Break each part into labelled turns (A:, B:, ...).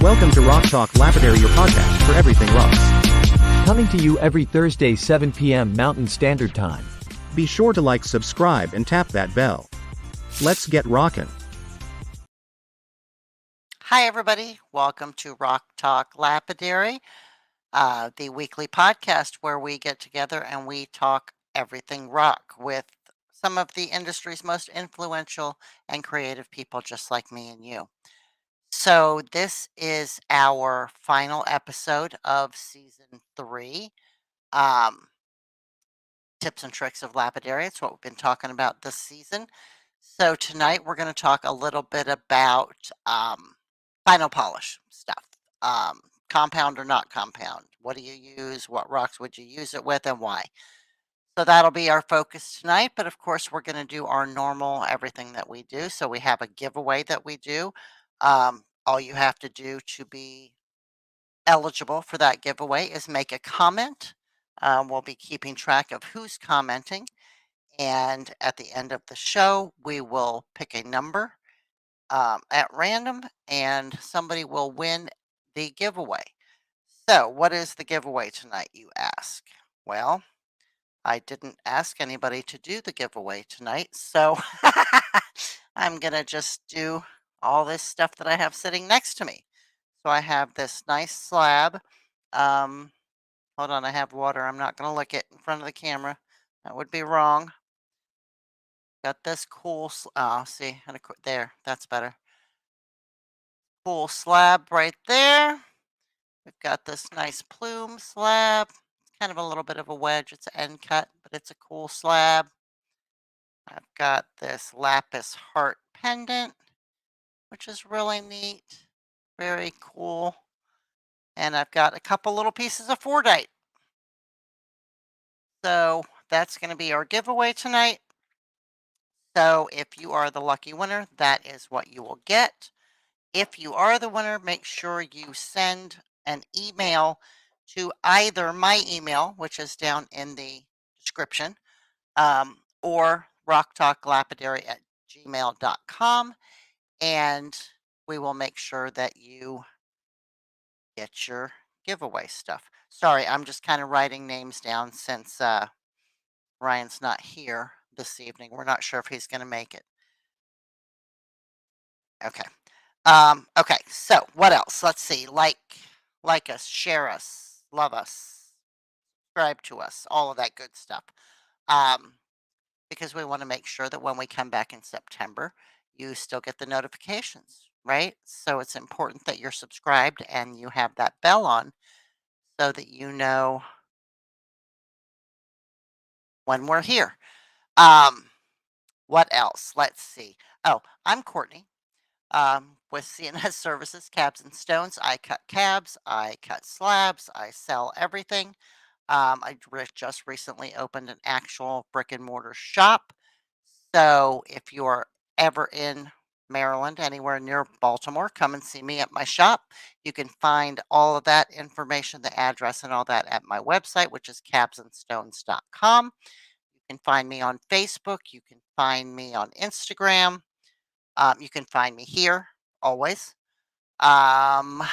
A: Welcome to Rock Talk Lapidary, your podcast for everything rocks.
B: Coming to you every Thursday 7 p.m. Mountain Standard Time.
A: Be sure to like, subscribe, and tap that bell. Let's get rockin'.
C: Hi, everybody. Welcome to Rock Talk Lapidary, the weekly podcast where we get together and we talk everything rock with some of the industry's most influential and creative people just like me and you. So, this is our final episode of season 3. Um, Tips and tricks of lapidary. It's what we've been talking about this season. So, tonight we're going to talk a little bit about final polish stuff. Compound or not compound. What do you use? What rocks would you use it with and why? So that'll be our focus tonight. But of course, we're going to do our normal everything that we do. So we have a giveaway that we do. All you have to do to be eligible for that giveaway is make a comment. We'll be keeping track of who's commenting. And at the end of the show, we will pick a number at random and somebody will win the giveaway. So, what is the giveaway tonight, you ask? Well, I didn't ask anybody to do the giveaway tonight, so I'm going to just do all this stuff that I have sitting next to me. So, I have this nice slab. Hold on, I have water. I'm not going to lick it in front of the camera. That would be wrong. Got this cool, see, there, that's better. Cool slab right there. We've got this nice plume slab. It's kind of a little bit of a wedge. It's an end cut, but it's a cool slab. I've got this lapis heart pendant, which is really neat. Very cool. And I've got a couple little pieces of Fordite. So that's going to be our giveaway tonight. So if you are the lucky winner, that is what you will get. If you are the winner, make sure you send an email to either my email, which is down in the description, or rocktalklapidary@gmail.com, and we will make sure that you get your giveaway stuff. Sorry, I'm just kind of writing names down since Ryan's not here this evening. We're not sure if he's going to make it. Okay. Okay, so what else? Let's see. Like us, share us, love us, subscribe to us, all of that good stuff. Because we want to make sure that when we come back in September, you still get the notifications, right? So it's important that you're subscribed and you have that bell on so that you know when we're here. What else? Let's see. Oh, I'm Courtney. With CNS Services, Cabs and Stones. I cut cabs, I cut slabs, I sell everything. I just recently opened an actual brick and mortar shop. So if you're ever in Maryland, anywhere near Baltimore, come and see me at my shop. You can find all of that information, the address and all that at my website, which is cabsandstones.com. You can find me on Facebook. You can find me on Instagram. You can find me here always. I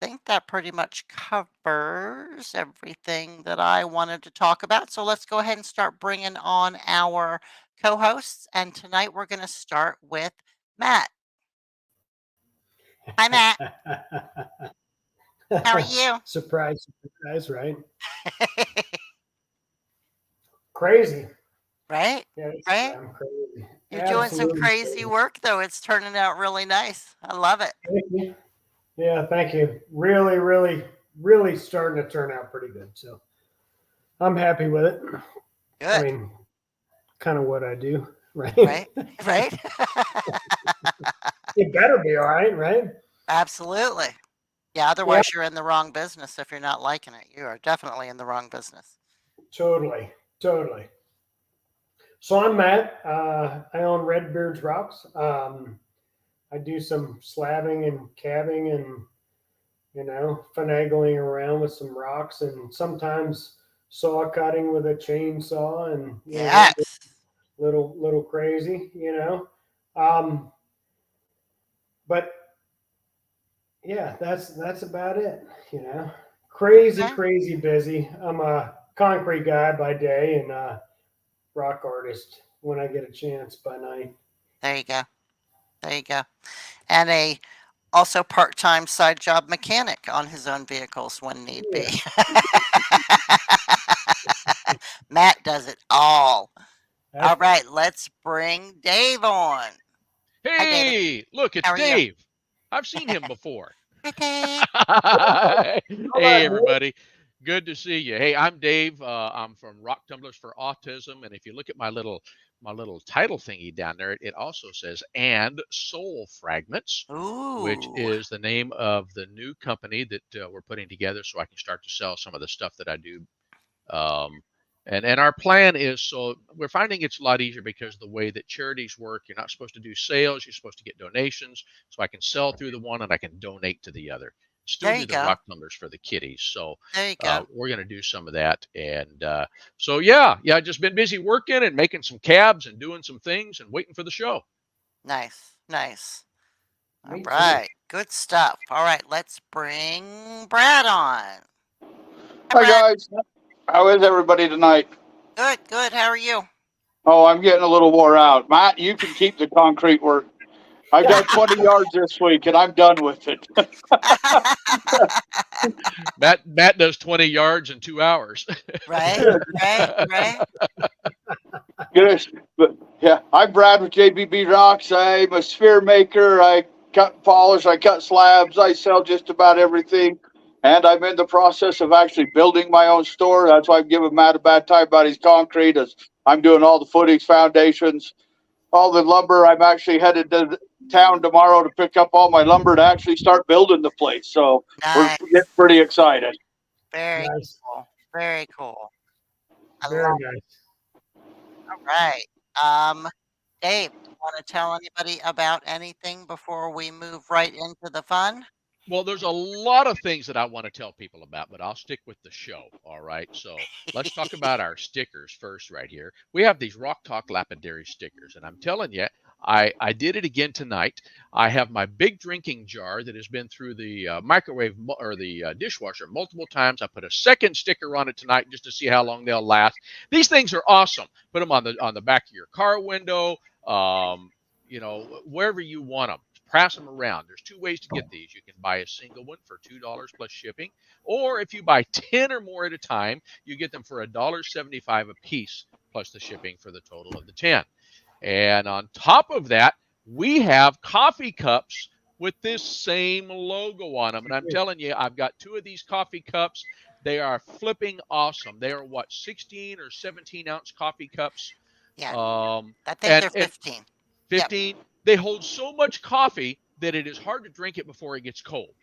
C: think that pretty much covers everything that I wanted to talk about. So let's go ahead and start bringing on our co-hosts. And tonight we're going to start with Matt. Hi, Matt. How are you?
D: Surprise, right? Crazy.
C: Right?
D: Yeah,
C: Right?
D: I'm crazy.
C: You're doing some
D: Absolutely
C: crazy work, though. It's turning out really nice. I love it.
D: Thank you. Yeah, thank you. Really, really, really starting to turn out pretty good. So I'm happy with it.
C: Good.
D: I mean, kind of what I do, right?
C: Right? Right?
D: It better be all right, right?
C: Absolutely. Yeah, otherwise you're in the wrong business if you're not liking it. You are definitely in the wrong business.
D: Totally. So I'm Matt. I own Redbeard's Rocks. I do some slabbing and cabbing and, finagling around with some rocks and sometimes saw cutting with a chainsaw and
C: Yes.
D: little crazy, But yeah, that's about it. You know, crazy,
C: Okay.
D: crazy busy. I'm a concrete guy by day and a rock artist when I get a chance by night.
C: There you go. There you go. And a also part-time side job mechanic on his own vehicles when need be.
D: Yeah,
C: Matt does it all. All
D: that's right.
C: right, let's bring Dave on. Hi, David.
E: Hey, look, it's
C: How are you?
E: Dave. I've seen him before.
C: Hi, Dave.
D: All right,
E: Hey,
D: Dave.
E: everybody. Good to see you. Hey, I'm Dave. I'm from Rock Tumblers for Autism, and if you look at my little title thingy down there, it also says "and Soul Fragments," which
C: Ooh,
E: is the name of the new company that we're putting together, so I can start to sell some of the stuff that I do. Um, and our plan is, so we're finding it's a lot easier because the way that charities work, you're not supposed to do sales, you're supposed to get donations. So I can sell through the one and I can donate to the other. Still
C: there
E: do
C: you
E: the
C: go.
E: rock tumblers for the kiddies. So
C: There you go.
E: we're going to do some of that. And so, yeah, just been busy working and making some cabs and doing some things and waiting for the show.
C: Nice, nice. All
D: Me too.
C: right, good stuff. All right, let's bring Brad on. Hi,
F: Hi
C: Brad.
F: guys, how is everybody tonight?
C: Good, good. How are you?
F: Oh, I'm getting a little wore out. Matt, you can keep the concrete work. I've done 20 yards this week and I'm done with it.
E: Matt does 20 yards in 2 hours.
C: Right, right, right.
F: Goodness, but yeah, I'm Brad with JBB Rocks. I'm a sphere maker. I cut and polish. I cut slabs. I sell just about everything. And I'm in the process of actually building my own store. That's why I'm giving Matt a bad time about his concrete. As I'm doing all the footings, foundations, all the lumber. I'm actually headed to town tomorrow to pick up all my lumber to actually start building the place. So we're
C: Nice.
F: getting pretty excited.
C: Very
D: Nice,
C: cool. Very cool. I love
D: very nice.
C: it. Right. Dave, want to tell anybody about anything before we move right into the fun?
E: Well, there's a lot of things that I want to tell people about, but I'll stick with the show. All right. So let's talk about our stickers first, right here. We have these Rock Talk Lapidary stickers, and I'm telling you, I did it again tonight. I have my big drinking jar that has been through the microwave or the dishwasher multiple times. I put a second sticker on it tonight just to see how long they'll last. These things are awesome. Put them on the back of your car window. Wherever you want them. Pass them around. There's two ways to get these. You can buy a single one for $2 plus shipping, or if you buy 10 or more at a time, you get them for $1.75 a piece plus the shipping for the total of the 10. And on top of that, we have coffee cups with this same logo on them. And I'm telling you, I've got two of these coffee cups. They are flipping awesome. They are 16 or 17-ounce coffee cups.
C: Yeah,
E: Um,
C: I think
E: and,
C: they're
E: and
C: 15. Yep.
E: 15. They hold so much coffee that it is hard to drink it before it gets cold.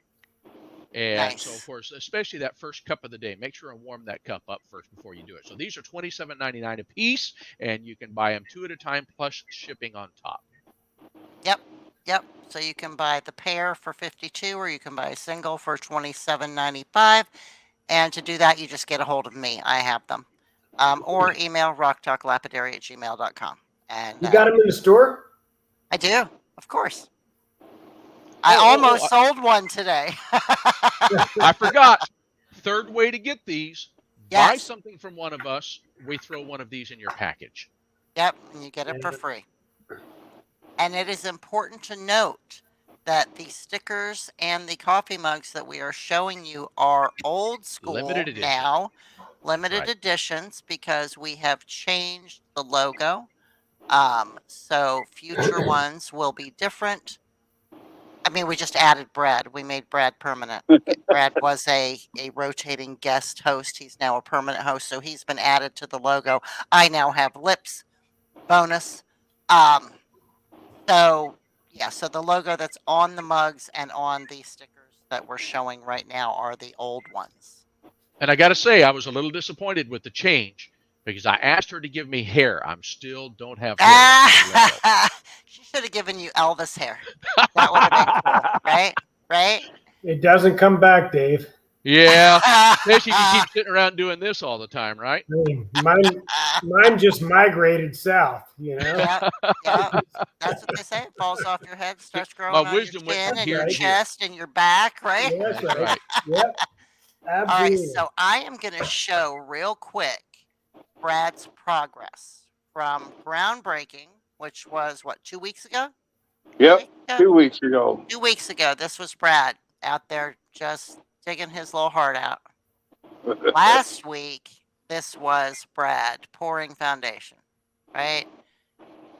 E: And so, of
C: Nice.
E: course, especially that first cup of the day, make sure and warm that cup up first before you do it. So these are $27.99 a piece, and you can buy them two at a time plus shipping on top.
C: Yep. Yep. So you can buy the pair for 52 or you can buy a single for $27.95. And to do that, you just get a hold of me. I have them. Or email rocktalklapidary@gmail.com. And
D: You got them in the store?
C: I do, of course. I
E: Oh,
C: almost sold one today.
E: I forgot. Third way to get these, buy
C: Yes.
E: something from one of us. We throw one of these in your package.
C: Yep. And you get it for free. And it is important to note that the stickers and the coffee mugs that we are showing you are old school
E: Limited edition.
C: now, limited
E: Right.
C: editions, because we have changed the logo. So future ones will be different. I mean, we just added Brad. We made Brad permanent. Brad was a rotating guest host. He's now a permanent host, so he's been added to the logo. I now have lips. Bonus. So yeah, so the logo that's on the mugs and on the stickers that we're showing right now are the old ones.
E: And I got to say, I was a little disappointed with the change because I asked her to give me hair. I'm still don't have hair.
C: She should have given you Elvis hair. That would have been cool, right? Right?
D: It doesn't come back, Dave.
E: Yeah, especially if you keep sitting around doing this all the time, right?
D: Mine just migrated south,
C: Yeah, yeah. That's what they say. It falls off your head, starts
E: My
C: growing on your
E: wisdom went
C: chin
E: from
C: and
E: here
C: your
E: to here.
C: chest and your back, right?
D: Yeah, that's
E: That's
D: right.
E: right.
D: Yep,
C: All right,
D: absolutely.
C: so I am going to show real quick Brad's progress from groundbreaking, which was what, 2 weeks ago?
F: Yep,
C: 2 weeks ago?
F: 2 weeks ago.
C: 2 weeks ago, this was Brad out there just digging his little heart out. Last week, this was Brad pouring foundation, right?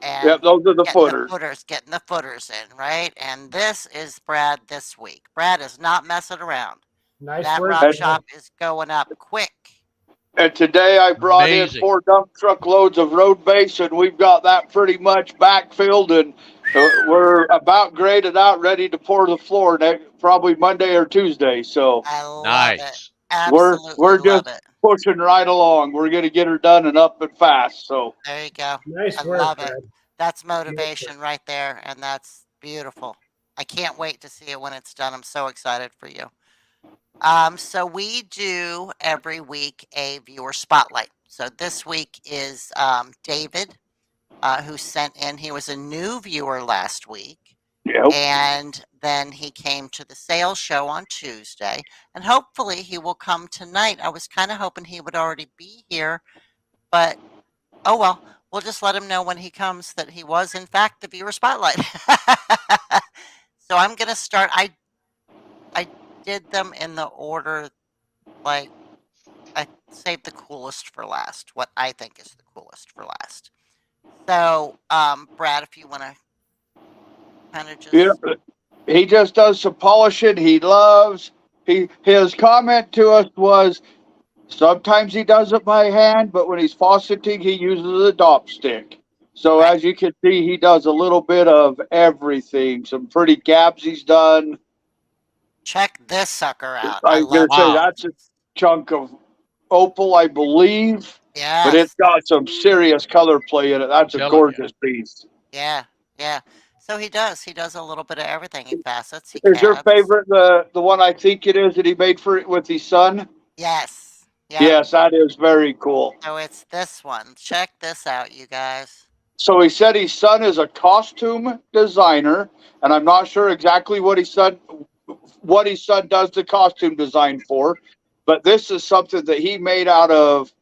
F: Yep,
C: And
F: those are the footers.
C: getting the footers in, right? And this is Brad this week. Brad is not messing around.
D: Nice
C: That
D: work.
C: rock
F: And,
C: shop is going up quick.
F: and today I brought in
E: Amazing.
F: 4 dump truck loads of road base, and we've got that pretty much backfilled, and we're about graded out, ready to pour the floor probably Monday or Tuesday. So
C: I love it.
E: Nice.
F: we're
C: Absolutely
F: just
C: love it.
F: pushing right along. We're going to get her done and up and fast. So
C: There you go.
D: Nice
C: I
D: work,
C: love it.
D: Brad.
C: That's motivation right there, and that's beautiful. I can't wait to see it when it's done. I'm so excited for you. So we do every week a viewer spotlight. So this week is David, who sent in. He was a new viewer last week,
F: yep.
C: and then he came to the sales show on Tuesday, and hopefully he will come tonight. I was kind of hoping he would already be here, but oh well. We'll just let him know when he comes that he was in fact the viewer spotlight. So I'm gonna start. I did them in the order, like I saved the coolest for last. What I think is the coolest for last. So, Brad, if you want to kind of just
F: Yeah, he just does some polishing. He loves. His comment to us was, sometimes he does it by hand, but when he's fauceting, he uses a dop stick. So
C: right,
F: as you can see, he does a little bit of everything. Some pretty gabs he's done.
C: check this sucker out. I
F: I'm
C: love
F: gonna say
E: Wow.
F: that's a chunk of opal, I believe,
C: it.
F: but it's
C: Yes,
F: got some serious color play in it. That's a
E: Telling you.
F: gorgeous piece.
C: yeah, yeah. So he does. He does a little bit of everything. He facets. He
F: Is your
C: cabs.
F: favorite the one I think it is that he made for with his son?
C: Yes. Yep.
F: Yes, that is very cool.
C: So it's this one. Check this out, you guys.
F: So he said his son is a costume designer, and I'm not sure exactly what his son does the costume design for, but this is something that he made out of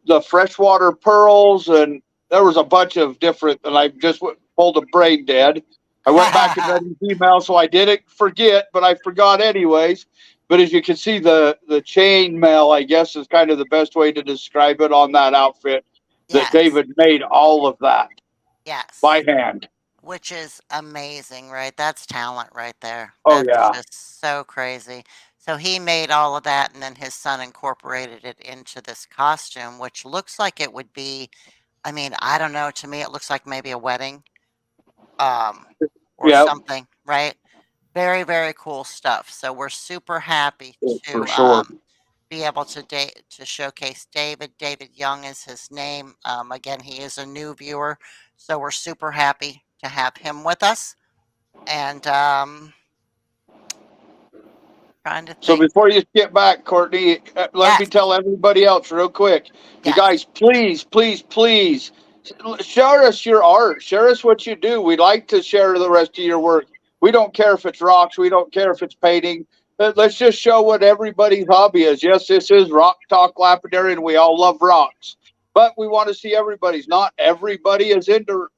F: the freshwater pearls, and there was a bunch of different, and I just pulled a brain dead. I went back and read his email, so I didn't forget, but I forgot anyways. But as you can see, the chain mail, I guess, is kind of the best way to describe it on that outfit. That
C: Yes.
F: David made all of that
C: Yes.
F: by hand.
C: Which is amazing, right? That's talent right there.
F: Oh,
C: That's
F: yeah.
C: just so crazy. So he made all of that, and then his son incorporated it into this costume, which looks like it would be, I mean, I don't know. To me, it looks like maybe a wedding, or
F: Yeah,
C: something, right? Very, very cool stuff. So we're super happy
F: for
C: to
F: sure.
C: be able to showcase David. David Young is his name. Again, he is a new viewer, so we're super happy to have him with us. And trying to
F: So
C: think.
F: before you skip back, Courtney, let me
C: Yes,
F: tell everybody else real quick. You
C: yes,
F: guys, please, please, please share us your art. Share us what you do. We'd like to share the rest of your work. We don't care if it's rocks. We don't care if it's painting. Let's just show what everybody's hobby is. Yes, this is Rock Talk Lapidary, and we all love rocks. But we want to see everybody's. Not everybody is into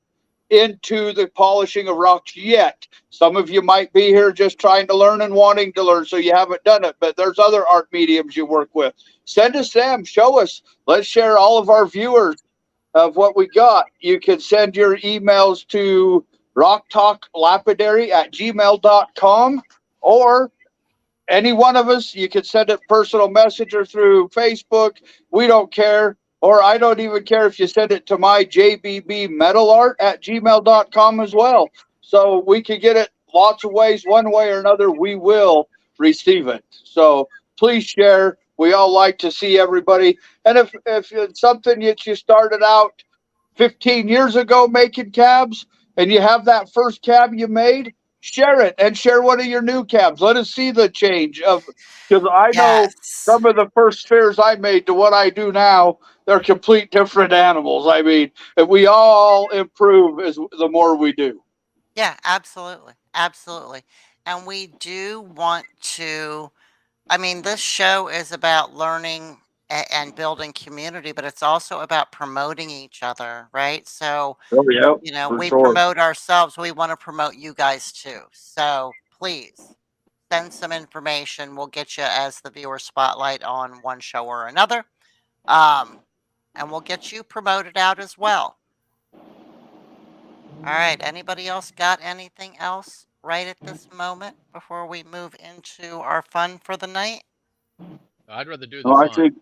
F: the polishing of rocks yet. Some of you might be here just trying to learn and wanting to learn, so you haven't done it, but there's other art mediums you work with. Send us them, show us. Let's share all of our viewers of what we got. You can send your emails to rocktalklapidary@gmail.com, or any one of us. You can send it personal message or through Facebook. We don't care. Or I don't even care if you send it to my jbbmetalart@gmail.com as well. So we can get it lots of ways. One way or another, we will receive it. So please share. We all like to see everybody. And if it's something that you started out 15 years ago making cabs, and you have that first cab you made, share it and share one of your new cabs. Let us see the change of, because I know
C: Yes.
F: some of the first fares I made to what I do now, they're complete different animals. I mean, and we all improve as the more we do.
C: Yeah, absolutely. Absolutely. And we do want to, I mean, this show is about learning and building community, but it's also about promoting each other, right? So,
F: Oh yeah, for
C: we
F: sure.
C: promote ourselves. We want to promote you guys too. So please send some information. We'll get you as the viewer spotlight on one show or another. Um, and we'll get you promoted out as well. All right. Anybody else got anything else right at this moment before we move into our fun for the night?
E: I'd rather do the
F: No, I
E: fun.
F: think,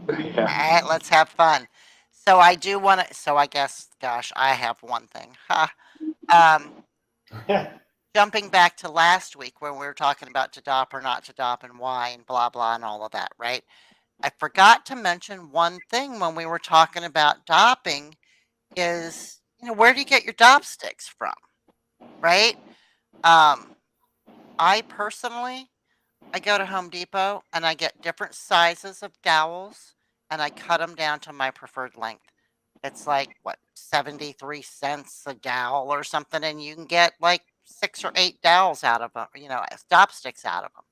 C: All
F: yeah.
C: right, let's have fun. So I do want to. So I guess, gosh, I have one thing. Um, jumping back to last week when we were talking about to dop or not to dop and why and blah blah and all of that, right? I forgot to mention one thing when we were talking about dopping is, where do you get your dop sticks from, right? I personally, I go to Home Depot and I get different sizes of dowels and I cut them down to my preferred length. It's like what, 73 cents a dowel or something, and you can get like 6 or 8 dowels out of them, stop sticks out of them.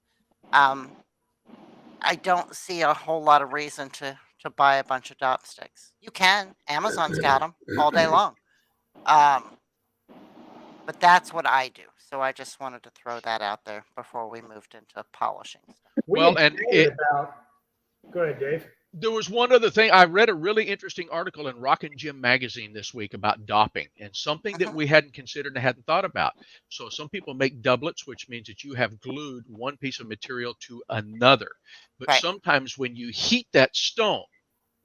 C: I don't see a whole lot of reason to buy a bunch of dop sticks. You can. Amazon's got them all day long. But that's what I do. So I just wanted to throw that out there before we moved into polishing stuff.
E: Well, and
D: Go ahead, Dave.
E: there was one other thing. I read a really interesting article in Rock and Gym magazine this week about dopping and something that we hadn't considered and hadn't thought about. So some people make doublets, which means that you have glued one piece of material to another. But
C: Right.
E: sometimes when you heat that stone,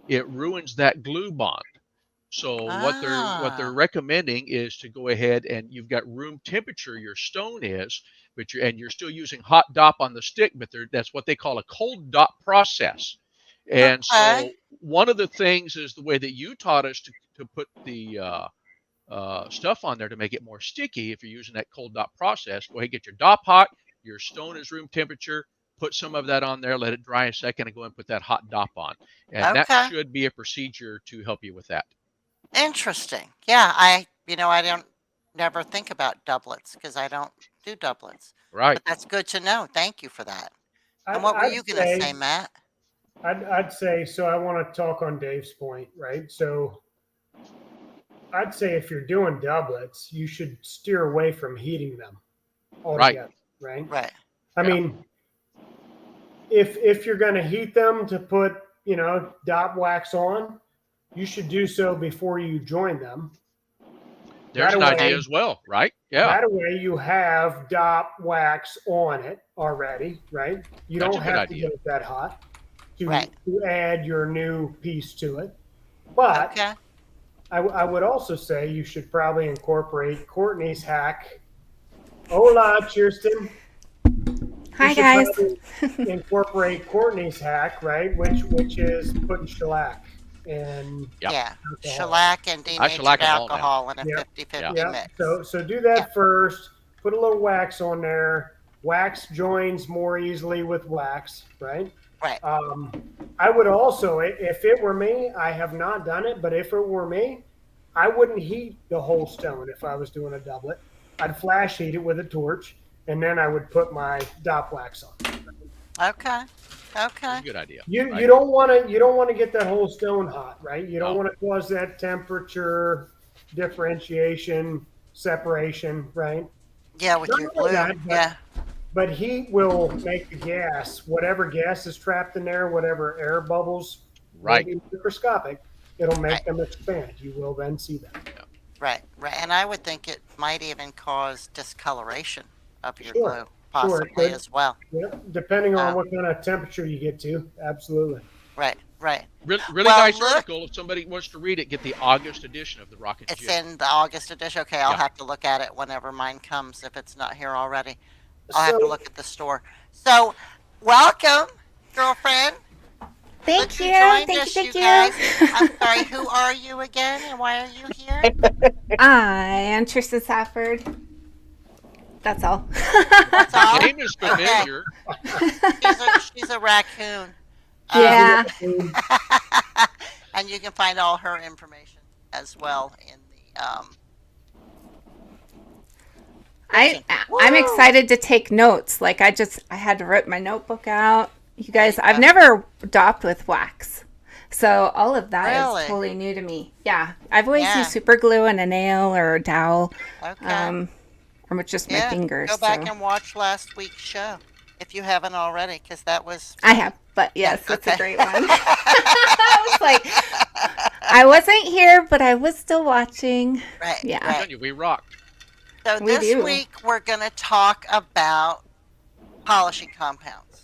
E: it ruins that glue bond. So what they're recommending is to go ahead and you've got room temperature your stone is, but you're still using hot dop on the stick, but that's what they call a cold dop process. And so one of the things is the way that you taught us to put the stuff on there to make it more sticky. If you're using that cold dop process, go ahead and get your dop hot. Your stone is room temperature. Put some of that on there, let it dry a second, and go and put that hot dop on. And that should be a procedure to help you with that.
C: Interesting. Yeah, I don't never think about doublets because I don't do doublets.
E: Right.
C: But that's good to know. Thank you for that. And what were you going to say, Matt?
D: I'd say, so I want to talk on Dave's point, right? So I'd say if you're doing doublets, you should steer away from heating them altogether, right?
C: Right.
D: I mean, if you're going to heat them to put, dop wax on, you should do so before you join them.
E: There's an idea as well, right? Yeah.
D: That way you have dop wax on it already, right? You don't have to get it that hot to add your new piece to it. But I would also say you should probably incorporate Courtney's hack. Hola, Kersten.
G: Hi, guys.
D: Incorporate Courtney's hack, right? Which is putting shellac and
C: shellac and denatured alcohol in a 50-50 mix.
D: So do that first. Put a little wax on there. Wax joins more easily with wax, right?
C: Right.
D: I would also, if it were me, I have not done it, but if it were me, I wouldn't heat the whole stone if I was doing a doublet. I'd flash heat it with a torch, and then I would put my dop wax on.
C: Okay.
E: Good idea.
D: You don't want to get that whole stone hot, right? You don't want to cause that temperature differentiation, separation, right?
C: Yeah, with your glue.
D: But heat will make the gas, whatever gas is trapped in there, whatever air bubbles, maybe microscopic, it'll make them expand. You will then see them.
C: Right. And I would think it might even cause discoloration of your glue, possibly as well.
D: Yeah, depending on what kind of temperature you get to, absolutely.
C: Right.
E: Really nice article. If somebody wants to read it, get the August edition of the Rock and Gym.
C: It's in the August edition. Okay, I'll have to look at it whenever mine comes, if it's not here already. I'll have to look at the store. So, welcome, girlfriend.
G: Thank you.
C: Thank you. I'm sorry, who are you again, and why are you here?
G: I am Tristan Safford. That's all.
C: That's all?
E: Name is familiar.
C: She's a raccoon.
G: Yeah.
C: And you can find all her information as well in the
G: I'm excited to take notes. Like I had to rip my notebook out. You guys, I've never dopped with wax. So all of that is totally new to me. Yeah. I've always used super glue and a nail or a dowel.
C: Okay.
G: Or just my fingers.
C: Go back and watch last week's show if you haven't already, because that was...
G: I have, but yes, it's a great one. I was like, I wasn't here, but I was still watching.
C: Right.
G: Yeah.
C: Right.
E: We rock.
C: So this week we're going to talk about polishing compounds.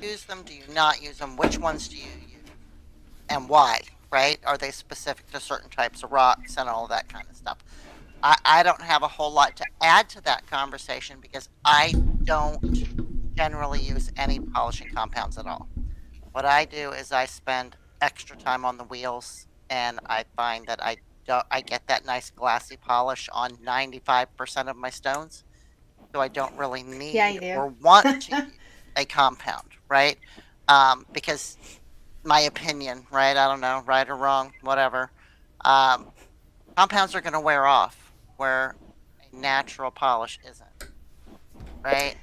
C: Use them? Do you not use them? Which ones do you use? And why? Right? Are they specific to certain types of rocks and all that kind of stuff? I don't have a whole lot to add to that conversation because I don't generally use any polishing compounds at all. What I do is I spend extra time on the wheels, and I find that I get that nice glassy polish on 95% of my stones, so I don't really need or want to use a compound, right? Because my opinion, right? I don't know, right or wrong, whatever. Compounds are going to wear off where a natural polish isn't, right?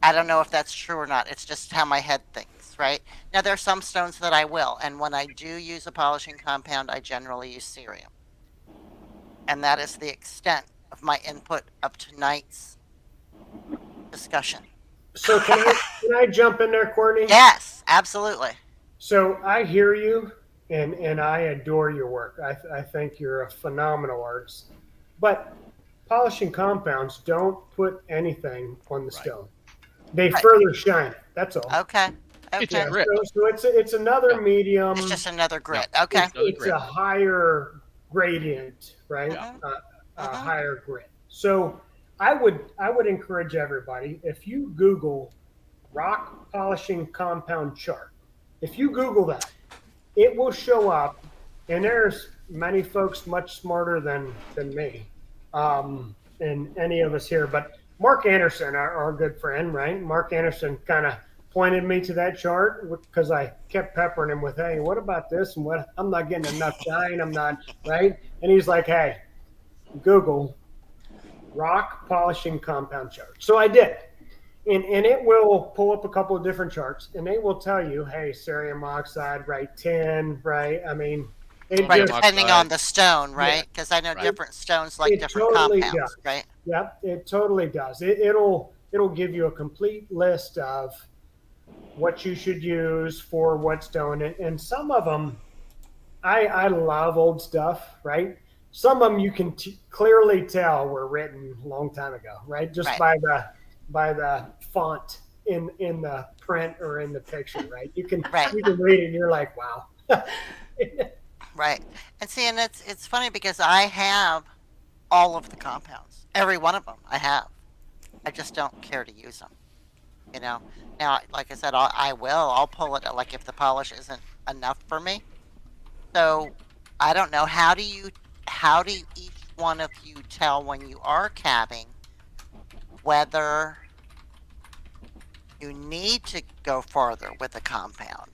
C: I don't know if that's true or not. It's just how my head thinks, right? Now, there are some stones that I will, and when I do use a polishing compound, I generally use cerium. And that is the extent of my input of tonight's discussion.
D: So can I jump in there, Courtney?
C: Yes, absolutely.
D: So I hear you, and I adore your work. I think you're a phenomenal artist. But polishing compounds don't put anything on the stone. They further shine it. That's all.
C: Okay.
E: It's a grit.
D: So it's another medium.
C: It's just another grit. Okay.
D: It's a higher gradient, right? Higher grit. So I would encourage everybody, if you Google rock polishing compound chart, if you Google that, it will show up, and there's many folks much smarter than me, and any of us here, but Mark Anderson, our good friend, right? Mark Anderson kind of pointed me to that chart because I kept peppering him with, hey, what about this? And what, I'm not getting enough shine. I'm not, right? And he's like, hey, Google rock polishing compound chart. So I did. And it will pull up a couple of different charts, and they will tell you, hey, cerium oxide, right, 10, right? I mean,
C: depending on the stone, right? Because I know different stones like different compounds, right?
D: Yep, it totally does. It'll give you a complete list of what you should use for what stone. And some of them, I love old stuff, right? Some of them you can clearly tell were written a long time ago, right? Just by the font in the print or in the picture, right? You can read it and you're like, wow.
C: Right. And see, and it's funny because I have all of the compounds. Every one of them I have. I just don't care to use them. You know? Now, like I said, I'll pull it, like if the polish isn't enough for me. So, I don't know. How do each one of you tell when you are cabbing whether you need to go farther with a compound?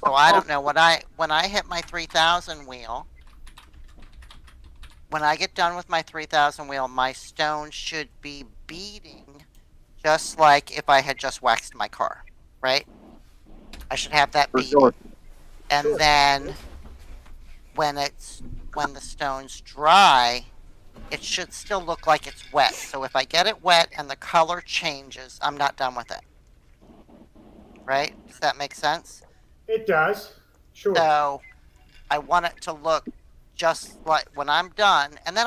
C: So I don't know, when I hit my 3000 wheel, when I get done with my 3000 wheel, my stone should be beading just like if I had just waxed my car, right? I should have that beading. Sure. And then when the stone's dry, it should still look like it's wet. So if I get it wet and the color changes, I'm not done with it. Right? Does that make sense?
D: It does. Sure.
C: So I want it to look just like when I'm done. And then,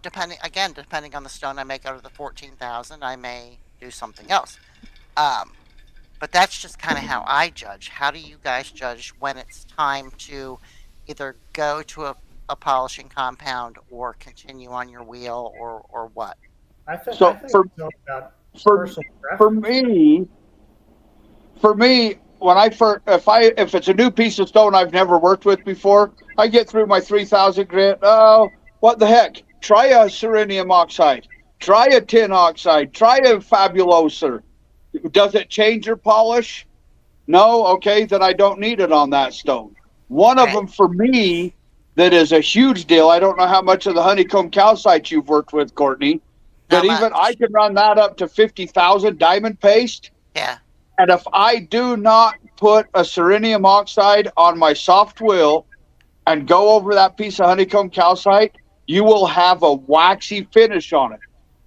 C: depending on the stone I make out of the 14,000, I may do something else. But that's just kind of how I judge. How do you guys judge when it's time to either go to a polishing compound or continue on your wheel or what?
D: I think
F: for me, when if it's a new piece of stone I've never worked with before, I get through my 3000 grit. Oh, what the heck? Try a cerium oxide. try a tin oxide, try a Fabuloser. Does it change your polish? No? Okay, then I don't need it on that stone. One of them for me that is a huge deal. I don't know how much of the honeycomb calcite you've worked with, Courtney, but even I can run that up to 50,000 diamond paste.
C: Yeah.
F: And if I do not put a serenium oxide on my soft wheel and go over that piece of honeycomb calcite, you will have a waxy finish on it.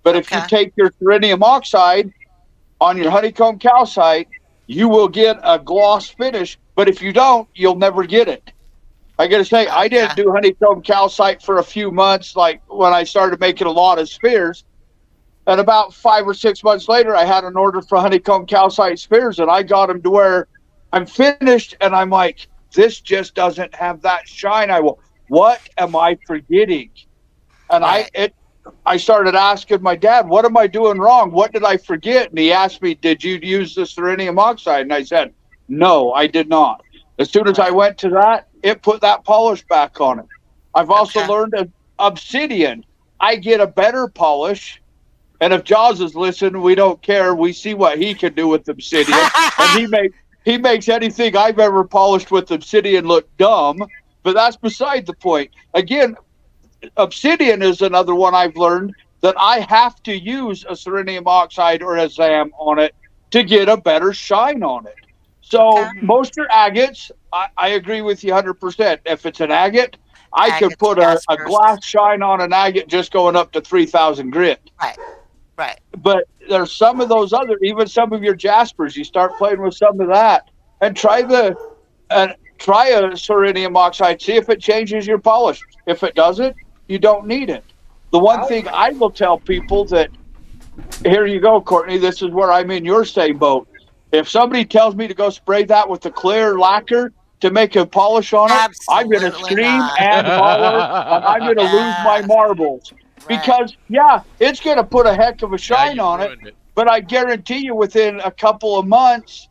F: But if you take your serenium oxide on your honeycomb calcite, you will get a gloss finish. But if you don't, you'll never get it. I got to say, I didn't do honeycomb calcite for a few months, like when I started making a lot of spheres. And about 5 or 6 months later, I had an order for honeycomb calcite spheres, and I got them to where I'm finished, and I'm like, this just doesn't have that shine. What am I forgetting? And I started asking my dad, what am I doing wrong? What did I forget? And he asked me, did you use the serenium oxide? And I said, no, I did not. As soon as I went to that, it put that polish back on it. I've also learned that obsidian, I get a better polish. And if Jaws is listening, we don't care. We see what he can do with obsidian. And he makes anything I've ever polished with obsidian look dumb. But that's beside the point. Again, obsidian is another one I've learned that I have to use a serenium oxide or a ZAM on it to get a better shine on it. So most of your agates, I agree with you 100%. If it's an agate, I could put a glass shine on an agate just going up to 3,000 grit.
C: Right.
F: But there's some of those other, even some of your jaspers, you start playing with some of that and try a serenium oxide, see if it changes your polish. If it doesn't, you don't need it. The one thing I will tell people that, here you go, Courtney, this is where I'm in your same boat. If somebody tells me to go spray that with a clear lacquer to make a polish on it, I'm going to scream and holler, and I'm going to lose my marbles. Because, it's going to put a heck of a shine on it, but I guarantee you within a couple of months,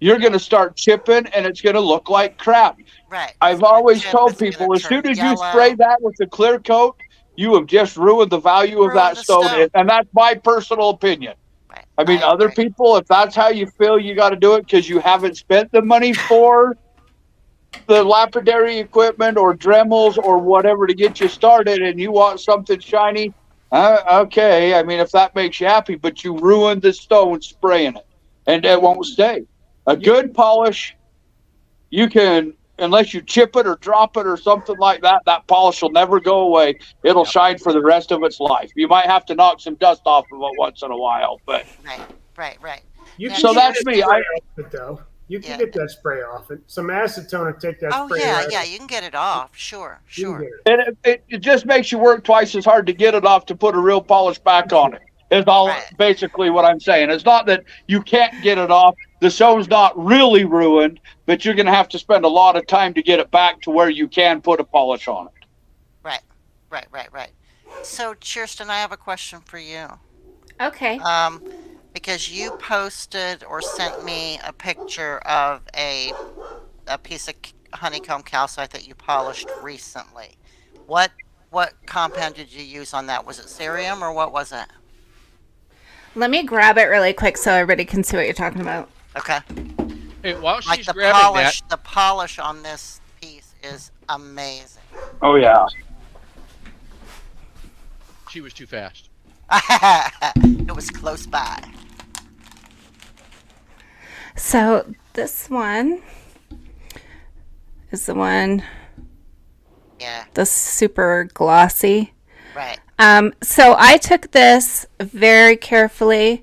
F: you're going to start chipping, and it's going to look like crap.
C: Right.
F: I've always told people, as soon as you spray that with a clear coat, you have just ruined the value of that stone. And that's my personal opinion.
C: Right.
F: I mean, other people, if that's how you feel, you got to do it because you haven't spent the money for the lapidary equipment or Dremels or whatever to get you started, and you want something shiny, okay. I mean, if that makes you happy, but you ruined the stone spraying it, and it won't stay. A good polish, you can, unless you chip it or drop it or something like that, that polish will never go away. It'll shine for the rest of its life. You might have to knock some dust off of it once in a while, but
C: right.
F: So that's me.
D: You can get that spray off it. Some acetone to take that spray
C: off. Yeah, you can get it off. Sure.
F: And it just makes you work twice as hard to get it off to put a real polish back on it. Is all basically what I'm saying. It's not that you can't get it off. The stone's not really ruined, but you're going to have to spend a lot of time to get it back to where you can put a polish on it.
C: Right. So, Kersten, I have a question for you.
G: Okay.
C: Because you posted or sent me a picture of a piece of honeycomb calcite that you polished recently. What compound did you use on that? Was it cerium or what was it?
G: Let me grab it really quick so everybody can see what you're talking about.
C: Okay.
E: Hey, while she's
C: the
E: grabbing
C: the polish on this piece is amazing.
F: Oh yeah.
E: She was too fast.
C: It was close by.
G: So this one is the one.
C: Yeah.
G: The super glossy.
C: Right.
G: So I took this very carefully.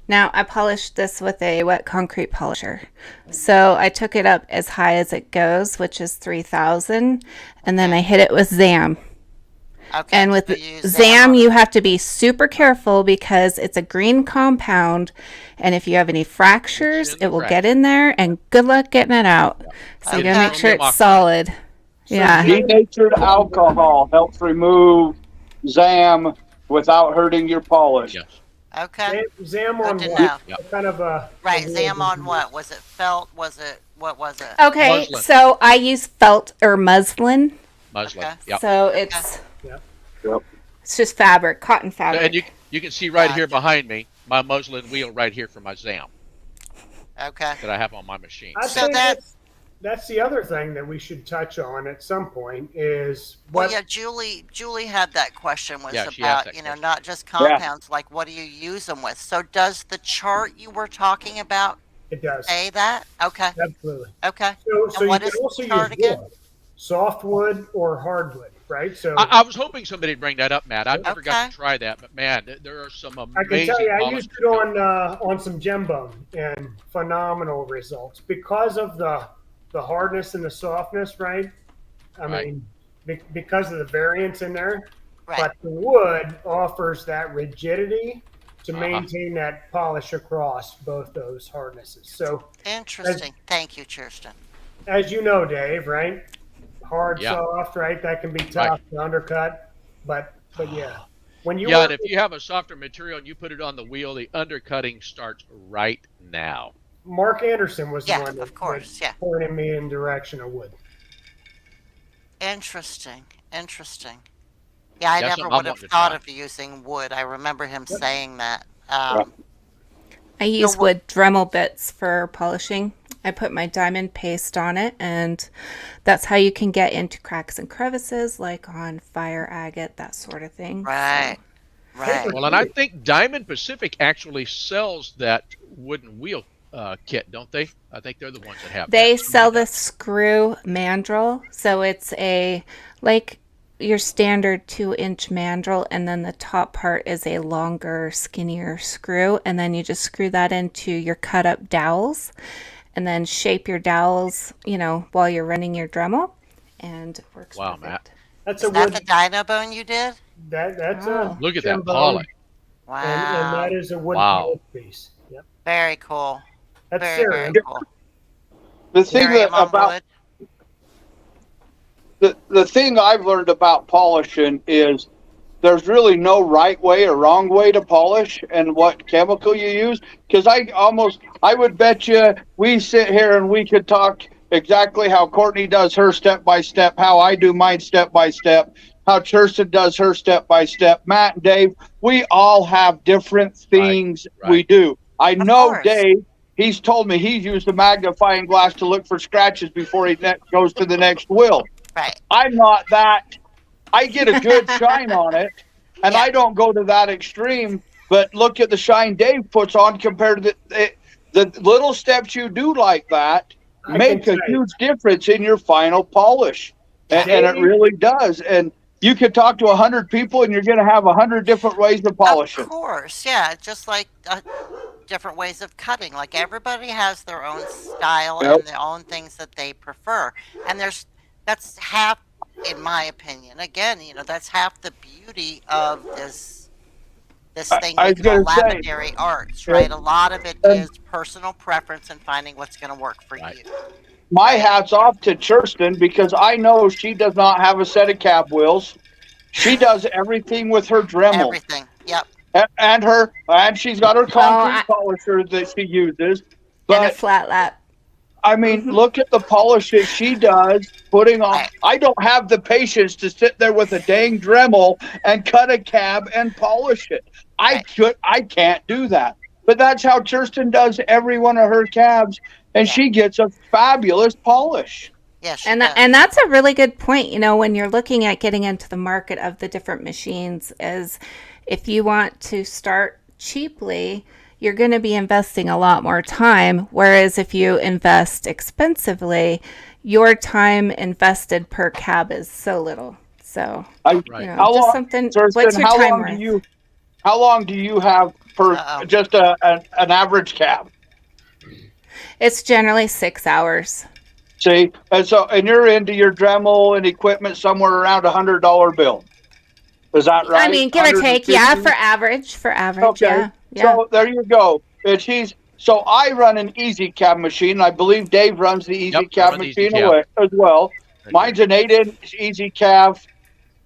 G: Now I polished this with a wet concrete polisher. So I took it up as high as it goes, which is 3,000, and then I hit it with ZAM.
C: Okay,
G: and with ZAM, you have to be super careful because it's a green compound, and if you have any fractures, it will get in there, and good luck getting it out. So you gotta make sure it's solid. Yeah.
F: Denatured alcohol helps remove ZAM without hurting your polish.
E: Yes.
C: Okay.
D: ZAM on what?
C: Yep.
D: What kind of a...
C: Right, ZAM on what? Was it felt? What was it?
G: Okay,
E: muslin.
G: So I use felt or
E: Muslin.
C: Okay.
E: Yep.
G: So it's
F: Yep.
G: it's just fabric, cotton fabric.
E: You can see right here behind me my muslin wheel right here for my ZAM.
C: Okay.
E: That I have on my machine.
D: I think that's the other thing that we should touch on at some point is
C: what. Well, yeah, Julie had that question was about not just compounds, like what do you use them with? So does the chart you were talking about say that? Okay.
D: Absolutely.
C: Okay.
D: So you can also use wood, softwood or hardwood, right? So
E: I was hoping somebody'd bring that up, Matt. I never got to try that, but man, there are some amazing.
D: I can tell you, I used it on some gem bone and phenomenal results because of the hardness and the softness, right? I mean, because of the variance in there. Right. But the wood offers that rigidity to maintain that polish across both those hardnesses. So
C: interesting. Thank you, Kersten.
D: As you know, Dave, right? Hard, soft, right? That can be tough to undercut, but yeah.
E: And if you have a softer material and you put it on the wheel, the undercutting starts right now.
D: Mark Anderson was the one
C: of course,
D: pointed me in direction of wood.
C: Interesting. Yeah, I never would have thought of using wood. I remember him saying that.
G: I use wood Dremel bits for polishing. I put my diamond paste on it, and that's how you can get into cracks and crevices, like on fire agate, that sort of thing.
C: Right.
E: Well, and I think Diamond Pacific actually sells that wooden wheel kit, don't they? I think they're the ones that have.
G: They sell the screw mandrel, so it's like your standard 2-inch mandrel, and then the top part is a longer, skinnier screw, and then you just screw that into your cut up dowels, and then shape your dowels, while you're running your Dremel, and it works.
E: Wow, Matt.
C: Is that the dyno bone you did?
D: That's
E: look at that polish.
C: Wow.
D: And that is a wooden piece. Yep.
C: Very cool.
D: That's
C: very cool.
F: The thing about the thing I've learned about polishing is there's really no right way or wrong way to polish and what chemical you use. Because I would bet you we sit here and we could talk exactly how Courtney does her step by step, how I do mine step by step, how Kersten does her step by step. Matt and Dave, we all have different things we do. I know Dave. He's told me he's used a magnifying glass to look for scratches before he goes to the next wheel.
C: Right.
F: I'm not that. I get a good shine on it, and I don't go to that extreme. But look at the shine Dave puts on compared to the little steps you do like that make a huge difference in your final polish, and it really does. And you could talk to 100 people, and you're going to have 100 different ways to polish it.
C: Of course, yeah. Just like different ways of cutting. Like everybody has their own style and their own things that they prefer. And that's half, in my opinion. Again, that's half the beauty of this thing we call lapidary arts, right? A lot of it is personal preference and finding what's going to work for you.
F: My hat's off to Kersten because I know she does not have a set of cab wheels. She does everything with her Dremel.
C: Everything, yep.
F: And she's got her concrete polisher that she uses.
G: And a flat lap.
F: I mean, look at the polish that she does putting on. I don't have the patience to sit there with a dang Dremel and cut a cab and polish it. I can't do that. But that's how Kersten does every one of her cabs, and she gets a fabulous polish.
C: Yes,
G: and that's a really good point. When you're looking at getting into the market of the different machines, is if you want to start cheaply, you're going to be investing a lot more time. Whereas if you invest expensively, your time invested per cab is so little. So, just something. What's your time worth?
F: How long do you have per just an average cab?
G: It's generally 6 hours.
F: See, and you're into your Dremel and equipment somewhere around $100 bill. Is that right?
G: I mean, give or take, for average,
F: okay.
G: Yeah.
F: So there you go. So I run an Easy Cab machine. I believe Dave runs the Easy Cab machine as well. Mine's an 8-inch Easy Cab,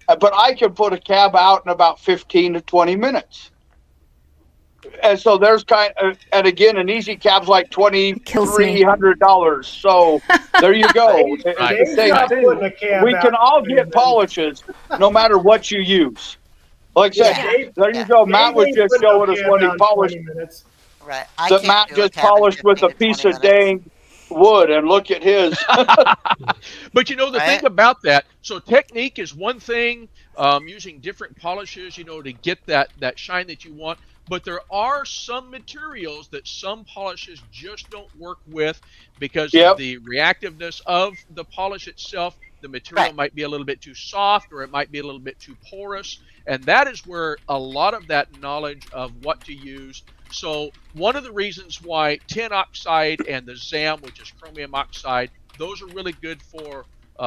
F: but I can put a cab out in about 15 to 20 minutes. And so there's and again, an Easy Cab's like $2,300. So there you go. We can all get polishes no matter what you use. Like I said, there you go. Matt was just showing us when he polished.
C: Right.
F: That Matt just polished with a piece of dang wood, and look at his.
E: But you know, the thing about that, so technique is one thing, using different polishes, you know, to get that shine that you want. But there are some materials that some polishes just don't work with because of the reactiveness of the polish itself. The material might be a little bit too soft, or it might be a little bit too porous. And that is where a lot of that knowledge of what to use. So one of the reasons why tin oxide and the ZAM, which is chromium oxide, those are really good for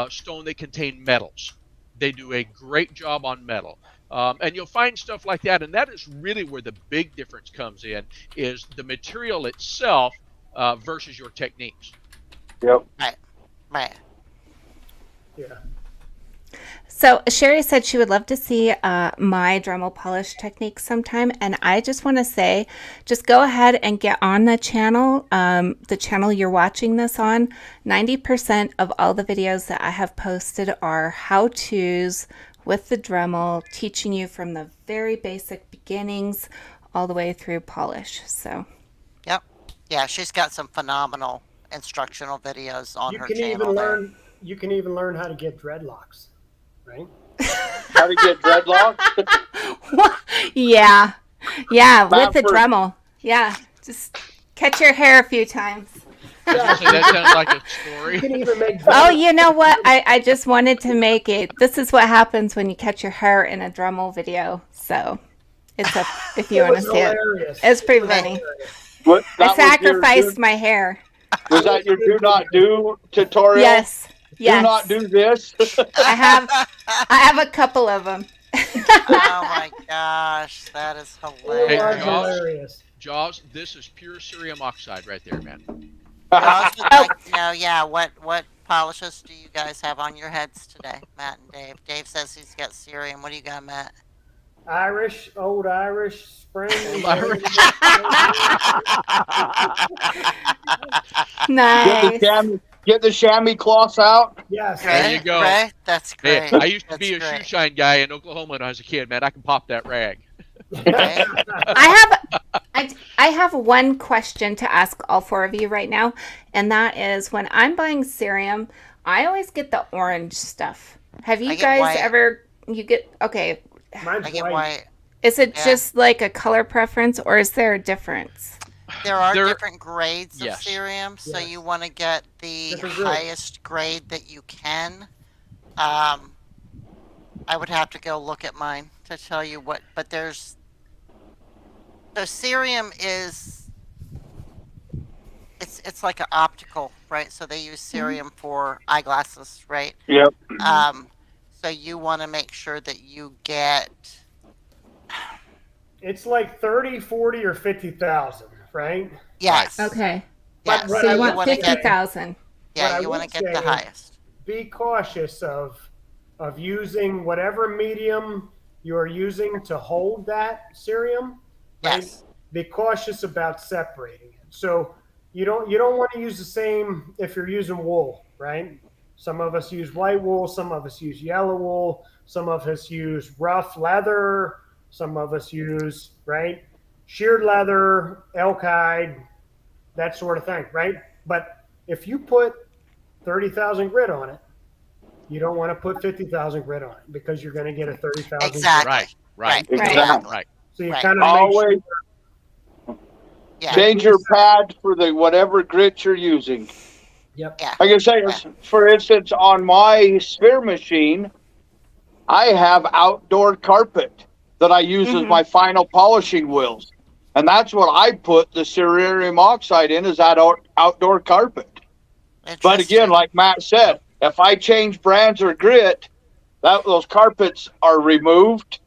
E: stone that contain metals. They do a great job on metal. And you'll find stuff like that. And that is really where the big difference comes in, is the material itself versus your techniques.
F: Yep.
C: Right.
D: Yeah.
G: So Sherry said she would love to see my Dremel polish technique sometime, and I just want to say, just go ahead and get on the channel you're watching this on. 90% of all the videos that I have posted are how-tos with the Dremel, teaching you from the very basic beginnings all the way through polish. So.
C: Yep. Yeah, she's got some phenomenal instructional videos on her channel.
D: You can even learn how to get dreadlocks. Right?
F: How to get dreadlocks?
G: Yeah, with the Dremel. Yeah, just catch your hair a few times.
E: That sounds like a story.
D: You can even make
G: oh, you know what? I just wanted to make it. This is what happens when you catch your hair in a Dremel video. So it's a, if you want to see it. It's pretty funny. I sacrificed my hair.
F: Was that your do not do tutorial?
G: Yes.
F: Do not do this.
G: I have a couple of them.
C: Oh my gosh, that is hilarious.
E: Hey, Jaws, this is pure cerium oxide right there, man.
C: I also like to know, what polishes do you guys have on your heads today, Matt and Dave? Dave says he's got cerium. What do you got, Matt?
D: Old Irish spring.
G: Nice.
F: Get the chamois cloths out.
D: Yes.
E: There you go.
C: Right? That's great.
E: Hey, I used to be a shoe shine guy in Oklahoma when I was a kid, man. I can pop that rag.
G: I have one question to ask all four of you right now, and that is, when I'm buying cerium, I always get the orange stuff. Have you guys ever? You get okay.
C: I get white.
G: Is it just like a color preference, or is there a difference?
C: There are different grades of cerium, so you want to get the highest grade that you can. I would have to go look at mine to tell you what, but there's... So cerium is... It's like an optical, right? So they use cerium for eyeglasses, right?
F: Yep.
C: So you want to make sure that you get...
D: It's like 30, 40, or 50,000. Right?
C: Yes.
G: Okay.
C: Yes.
G: So you want 50,000.
C: Yeah, you want to get the highest.
D: Be cautious of using whatever medium you're using to hold that cerium. Right?
C: Yes.
D: Be cautious about separating it. So you don't want to use the same if you're using wool, right? Some of us use white wool, some of us use yellow wool, some of us use rough leather, some of us use, right, sheared leather, elk hide, that sort of thing, right? But if you put 30,000 grit on it, you don't want to put 50,000 grit on it because you're going to get a 30,000.
C: Exactly.
E: Right.
F: Exactly.
D: So you kind of
F: always change your pad for the whatever grit you're using.
D: Yep.
C: Yeah.
F: I can say, for instance, on my sphere machine, I have outdoor carpet that I use as my final polishing wheels. And that's what I put the cerium oxide in, is that outdoor carpet. But again, like Matt said, if I change brands or grit, those carpets are removed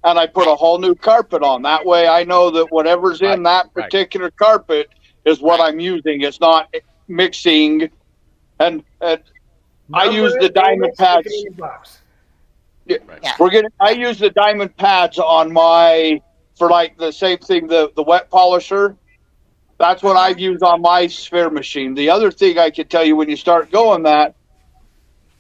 F: and I put a whole new carpet on. That way I know that whatever's in that particular carpet is what I'm using. It's not mixing. And I use the diamond pads. I use the diamond pads on my, for like the same thing, the wet polisher. That's what I've used on my sphere machine. The other thing I can tell you, when you start going that,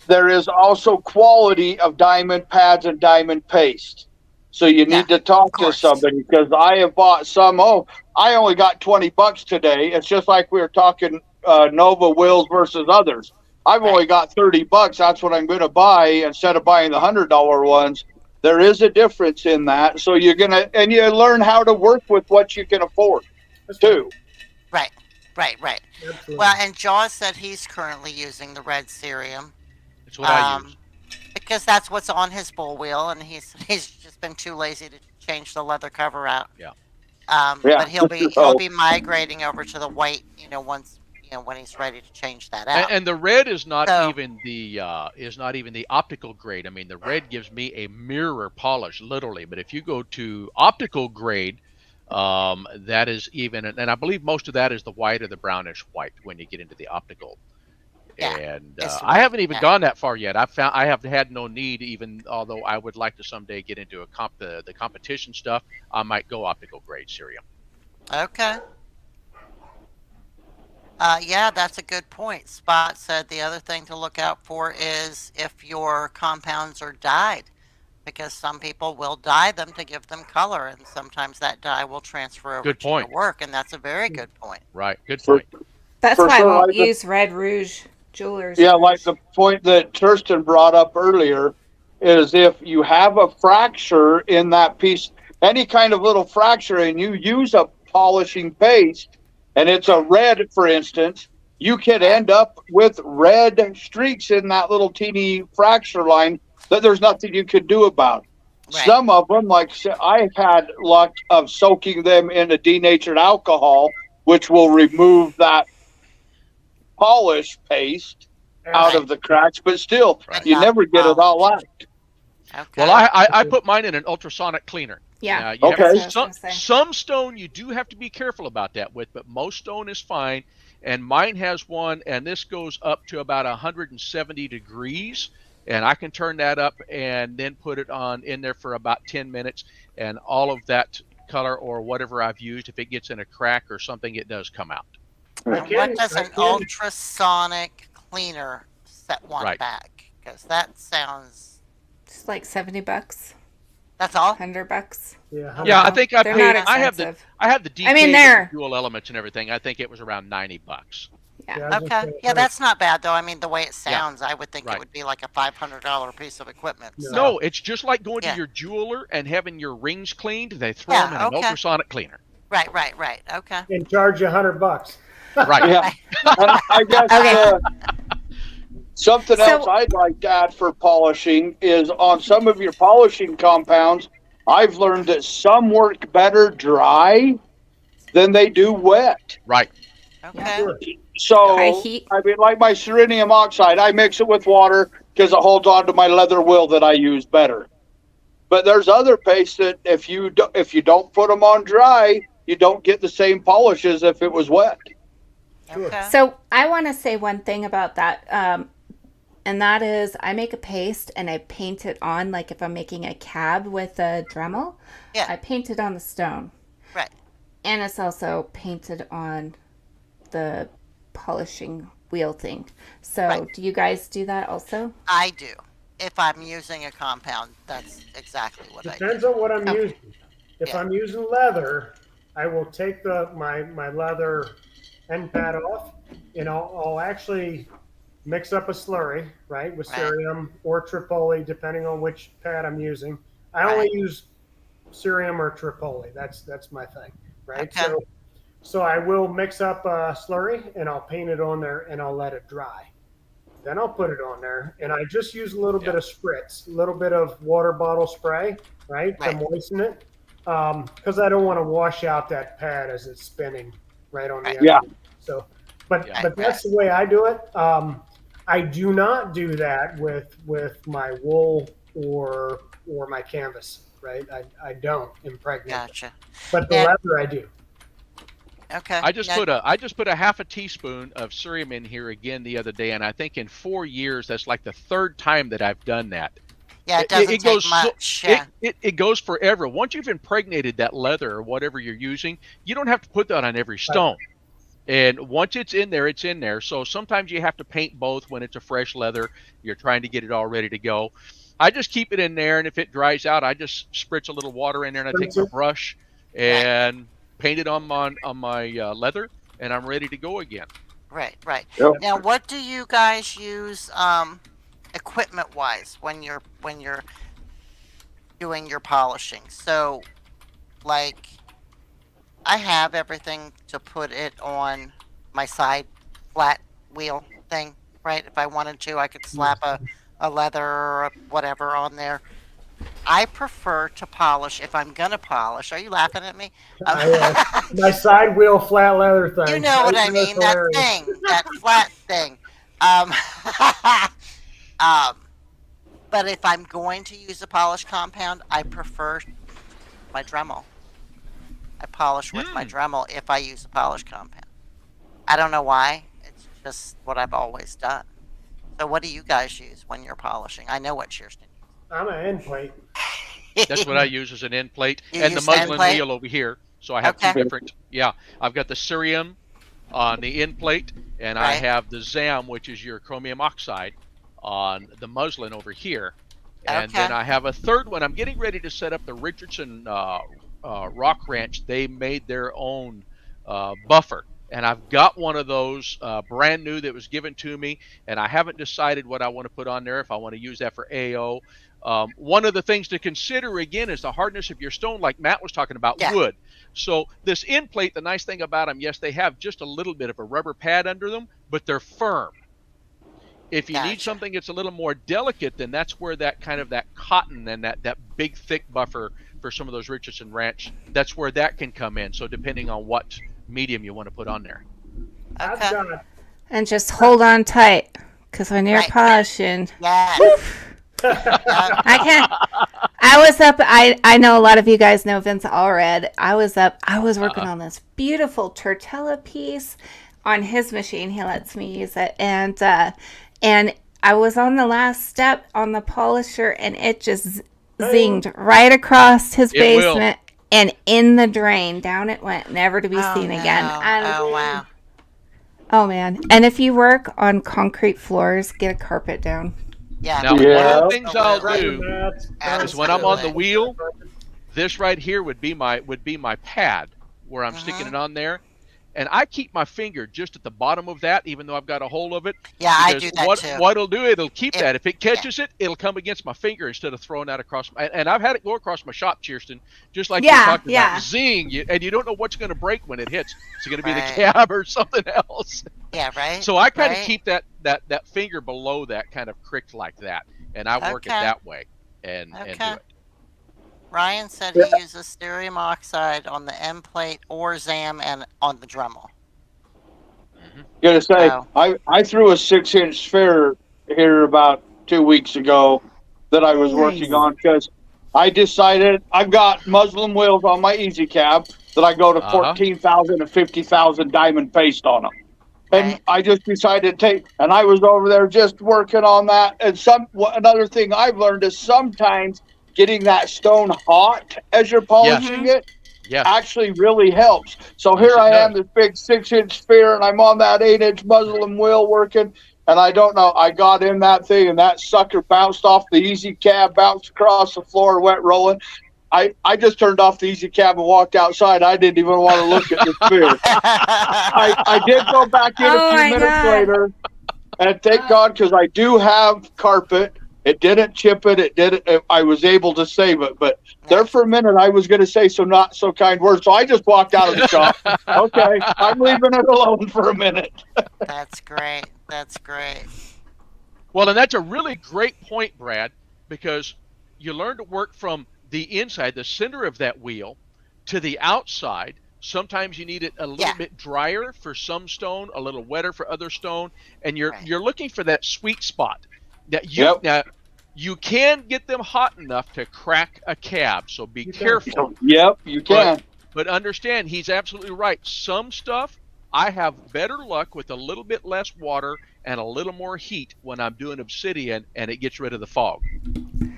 F: there is also quality of diamond pads and diamond paste. So you need to talk to somebody, because I have bought some. Oh, I only got $20 today. It's just like we were talking Nova wheels versus others. I've only got $30. That's what I'm going to buy instead of buying the $100 ones. There is a difference in that. So you're and you learn how to work with what you can afford too.
C: Right. Absolutely. Well, and Jaws said he's currently using the red cerium.
E: That's what I use.
C: Because that's what's on his bull wheel, and he's just been too lazy to change the leather cover out.
E: Yeah.
C: But he'll be migrating over to the white, once when he's ready to change that out.
E: And the red is not even the optical grade. I mean, the red gives me a mirror polish, literally. But if you go to optical grade, that is even, and I believe most of that is the white or the brownish white when you get into the optical. Yeah, and I haven't even gone that far yet. I have had no need, even although I would like to someday get into the competition stuff. I might go optical grade cerium.
C: Okay. Yeah, that's a good point. Spot said the other thing to look out for is if your compounds are dyed, because some people will dye them to give them color, and sometimes that dye will transfer over to your work, and that's a very good point.
E: Right, good point.
G: That's why I won't use red rouge. Jewelers.
F: Yeah, like the point that Kersten brought up earlier is if you have a fracture in that piece, any kind of little fracture, and you use a polishing paste, and it's a red, for instance, you could end up with red streaks in that little teeny fracture line that there's nothing you could do about. Right. Some of them, like I've had luck of soaking them in a denatured alcohol, which will remove that polish paste out of the cracks, but still, you never get it all out.
C: Okay.
E: Well, I put mine in an ultrasonic cleaner.
G: Yeah.
E: Some stone you do have to be careful about that with, but most stone is fine. And mine has one, and this goes up to about 170 degrees, and I can turn that up and then put it in there for about 10 minutes, and all of that color or whatever I've used, if it gets in a crack or something, it does come out.
C: And what does an ultrasonic cleaner set one back? Because that sounds
G: just like $70.
C: That's all.
G: $100.
E: Yeah, I think I paid. I have the detail, dual elements and everything. I think it was around $90.
C: Yeah. Okay. Yeah, that's not bad though. I mean, the way it sounds, I would think it would be like a $500 piece of equipment. So.
E: No, it's just like going to your jeweler and having your rings cleaned. They throw them in an ultrasonic cleaner.
C: Right. Okay.
D: And charge you $100.
E: Right.
F: Yeah. I guess something else I'd like to add for polishing is on some of your polishing compounds, I've learned that some work better dry than they do wet.
E: Right.
C: Okay.
F: So, I mean, like my serinium oxide, I mix it with water because it holds on to my leather wheel that I use better. But there's other pastes that if you don't put them on dry, you don't get the same polish as if it was wet.
C: Okay.
G: So I want to say one thing about that, and that is I make a paste and I paint it on, like if I'm making a cab with a Dremel, I paint it on the stone.
C: Right.
G: And it's also painted on the polishing wheel thing. So do you guys do that also?
C: I do. If I'm using a compound, that's exactly what I do.
D: Depends on what I'm using. If I'm using leather, I will take my leather end pad off, and I'll actually mix up a slurry, right, with cerium or tripoli, depending on which pad I'm using. I only use cerium or tripoli. That's my thing, right?
C: Okay.
D: So I will mix up a slurry, and I'll paint it on there, and I'll let it dry. Then I'll put it on there, and I just use a little bit of spritz, a little bit of water bottle spray, right. To moisten it, because I don't want to wash out that pad as it's spinning right on the end.
F: Yeah.
D: So, but that's the way I do it. I do not do that with my wool or my canvas, right? I don't impregnate.
C: Gotcha.
D: But the leather I do.
C: Okay.
E: I just put a half a teaspoon of cerium in here again the other day, and I think in 4 years that's like the third time that I've done that.
C: Yeah, it doesn't take much.
E: It goes forever. Once you've impregnated that leather or whatever you're using, you don't have to put that on every stone. And once it's in there, it's in there. So sometimes you have to paint both when it's a fresh leather. You're trying to get it all ready to go. I just keep it in there, and if it dries out, I just spritz a little water in there, and I take my brush and paint it on my leather, and I'm ready to go again.
C: Right, right.
F: Yep.
C: Now, what do you guys use equipment-wise when you're doing your polishing? So, like, I have everything to put it on my side flat wheel thing, right? If I wanted to, I could slap a leather or whatever on there. I prefer to polish if I'm gonna polish. Are you laughing at me?
D: My side wheel flat leather thing.
C: You know what I mean? That thing, that flat thing. But if I'm going to use a polish compound, I prefer my Dremel. I polish with my Dremel if I use a polish compound. I don't know why. It's just what I've always done. So what do you guys use when you're polishing? I know what Kirsten uses.
D: I'm an end plate.
E: That's what I use as an end plate.
C: You
E: And the
C: use end
E: muslin
C: plate?
E: wheel over here. So I have two different, I've got the cerium on the end plate, and I have the ZAM, which is your chromium oxide, on the muslin over here. And then I have a third one. I'm getting ready to set up the Richardson Rock Ranch. They made their own buffer. And I've got one of those brand new that was given to me, and I haven't decided what I want to put on there, if I want to use that for AO. One of the things to consider, again, is the hardness of your stone, like Matt was talking about wood. So this end plate, the nice thing about them, yes, they have just a little bit of a rubber pad under them, but they're firm. If you need something that's a little more delicate, then that's where that kind of that cotton and that big thick buffer for some of those Richardson Ranch, that's where that can come in. So depending on what medium you want to put on there.
G: And just hold on tight, because when you're polishing, I can't. I was up. I know a lot of you guys know Vince Allred. I was working on this beautiful Tortella piece on his machine. He lets me use it, and I was on the last step on the polisher, and it just zinged right across his basement and in the drain. Down it went, never to be seen again.
C: Oh wow.
G: Oh man! And if you work on concrete floors, get a carpet down.
C: Yeah.
E: Now, one of the things I'll do is when I'm on the wheel, this right here would be my pad where I'm sticking it on there, and I keep my finger just at the bottom of that, even though I've got a hold of it.
C: Yeah, I do that too.
E: What it'll do, it'll keep that. If it catches it, it'll come against my finger instead of throwing that across. And I've had it go across my shop, Kirsten, just like you're talking about. Zing, and you don't know what's going to break when it hits. It's going to be the cab or something else.
C: Yeah, right.
E: So I kind of keep that finger below that, kind of cricked like that, and I work it that way and do it.
C: Ryan said he uses cerium oxide on the end plate or ZAM and on the Dremel.
F: Gonna say, I threw a 6-inch sphere here about 2 weeks ago that I was working on, because I decided I've got muslin wheels on my Easy Cab that I go to 14,000 to 50,000 diamond paste on them. And I just decided to take, and I was over there just working on that. And another thing I've learned is sometimes getting that stone hot as you're polishing it actually really helps. So here I am, this big 6-inch sphere, and I'm on that 8-inch muslin wheel working. And I don't know, I got in that thing, and that sucker bounced off the Easy Cab, bounced across the floor, went rolling. I just turned off the Easy Cab and walked outside. I didn't even want to look at the sphere. I did go back in a few minutes later, and thank God, because I do have carpet. It didn't chip it. I was able to save it. But there for a minute, I was going to say some not so kind words. So I just walked out of the shop. Okay, I'm leaving it alone for a minute.
C: That's great. That's great.
E: Well, and that's a really great point, Brad, because you learn to work from the inside, the center of that wheel, to the outside. Sometimes you need it a little bit drier for some stone, a little wetter for other stone, and you're looking for that sweet spot. That now, you can get them hot enough to crack a cab, so be careful.
F: Yep, you can.
E: But understand, he's absolutely right. Some stuff, I have better luck with a little bit less water and a little more heat when I'm doing obsidian, and it gets rid of the fog.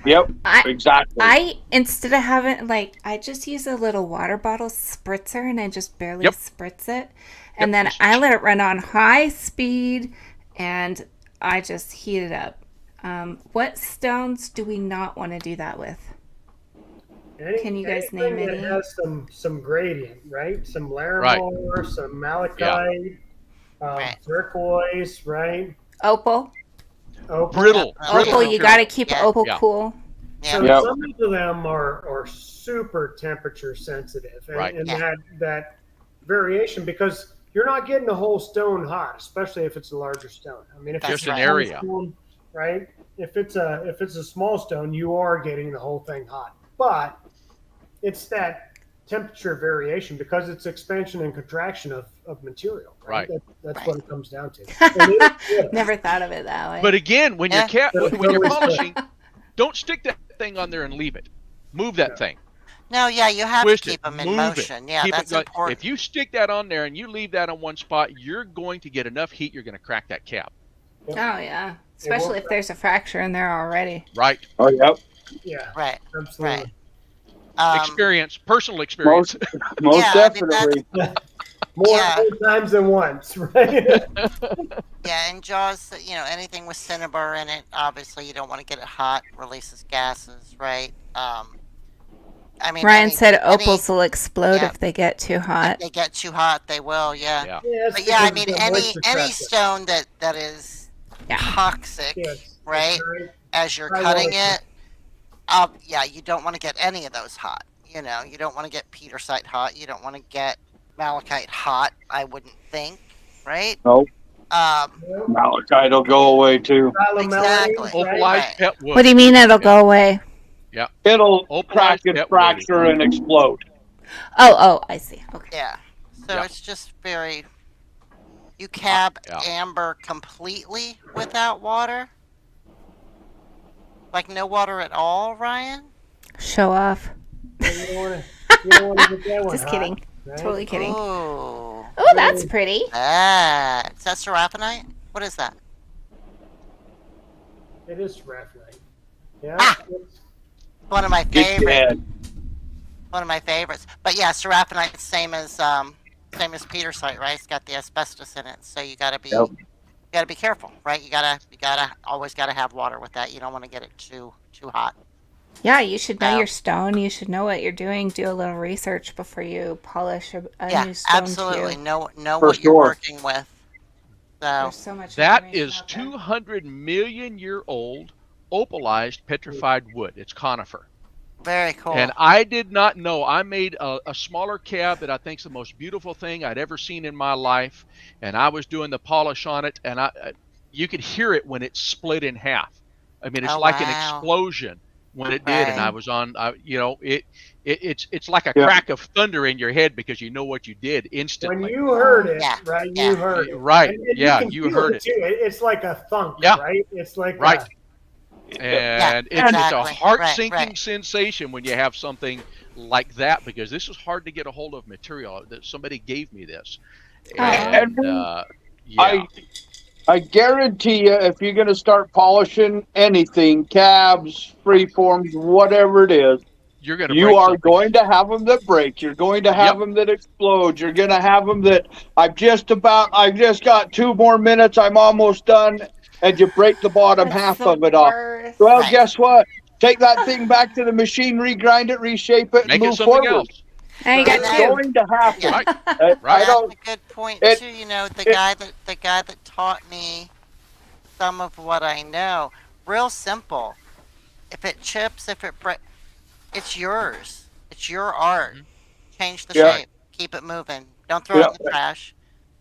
F: Yep, exactly.
G: I instead of having, I just use a little water bottle spritzer, and I just barely spritz it. And then I let it run on high speed, and I just heat it up. What stones do we not want to do that with? Can you guys name any?
D: It has some gradient, right? Some larimar, some malachite, turquoise, right?
G: Opal.
E: Brittle.
G: Opal, you got to keep opal cool.
D: So some of them are super temperature sensitive, and that variation, because you're not getting the whole stone hot, especially if it's a larger stone. I mean, if it's
E: just an area,
D: stone, right? If it's a small stone, you are getting the whole thing hot, but it's that temperature variation because it's expansion and contraction of material. Right. That's what it comes down to.
G: Never thought of it that way.
E: But again, when you're polishing, don't stick that thing on there and leave it. Move that thing.
C: No, you have to keep them in motion. Yeah, that's important.
E: If you stick that on there and you leave that on one spot, you're going to get enough heat. You're going to crack that cap.
G: Oh yeah, especially if there's a fracture in there already.
E: Right.
F: Oh yep.
D: Yeah.
C: Right.
D: Absolutely.
E: Right. Personal experience.
F: Most definitely.
D: More times than once, right?
C: Yeah, and Jaws, anything with cinnabar in it, obviously you don't want to get it hot, releases gases, right? I mean,
G: Ryan said opals will explode if they get too hot.
C: If they get too hot, they will, yeah.
D: But
C: I mean, any stone that is toxic, right? As you're cutting it, you don't want to get any of those hot. You don't want to get petersite hot. You don't want to get malachite hot, I wouldn't think, right?
F: Nope. Malachite will go away too.
C: Exactly.
E: Opalized pet wood.
G: What do you mean it'll go away?
E: Yeah.
F: It'll crack and fracture and explode.
G: Oh, I see. Okay.
C: Yeah. So it's just you cab amber completely without water? Like no water at all, Ryan?
G: Show off.
D: You don't want to get that one
G: Just kidding. Right? Totally kidding.
C: Oh,
G: that's pretty.
C: Is that seraphinite? What is that?
D: It is seraphinite. Yeah.
C: One of my favorites. One of my favorites. But yeah, seraphinite, same as petersite, right? It's got the asbestos in it, so you gotta be careful, right? You gotta always have water with that. You don't want to get it too hot.
G: Yeah, you should know your stone. You should know what you're doing. Do a little research before you polish a new stone.
C: Absolutely. Know what you're working with.
G: There's so much.
E: That is 200 million year old opalized petrified wood. It's conifer.
C: Very cool.
E: And I did not know. I made a smaller cab that I think is the most beautiful thing I'd ever seen in my life. And I was doing the polish on it, and you could hear it when it split in half. I mean, it's like an explosion when it did. And I was on, it's like a crack of thunder in your head because you know what you did instantly.
D: When you heard it, right? You heard it.
E: Right.
D: And
E: you heard it.
D: Too. It's like a thunk, right? It's like
E: and it's a heart-sinking sensation when you have something like that, because this is hard to get a hold of material. That somebody gave me this, and
F: I guarantee you, if you're going to start polishing anything, cabs, freeforms, whatever it is, you are going to have them that break. You're going to have them that explode. You're going to have them that I've just got 2 more minutes. I'm almost done. And you break the bottom half of it off. Well, guess what? Take that thing back to the machine, regrind it, reshape it, and move forward.
E: Else.
F: It's going to happen.
C: Right. That's a good point too. The guy that taught me some of what I know. Real simple. If it chips, if it breaks, it's yours. It's your art. Change the shape. Keep it moving. Don't throw it in the trash.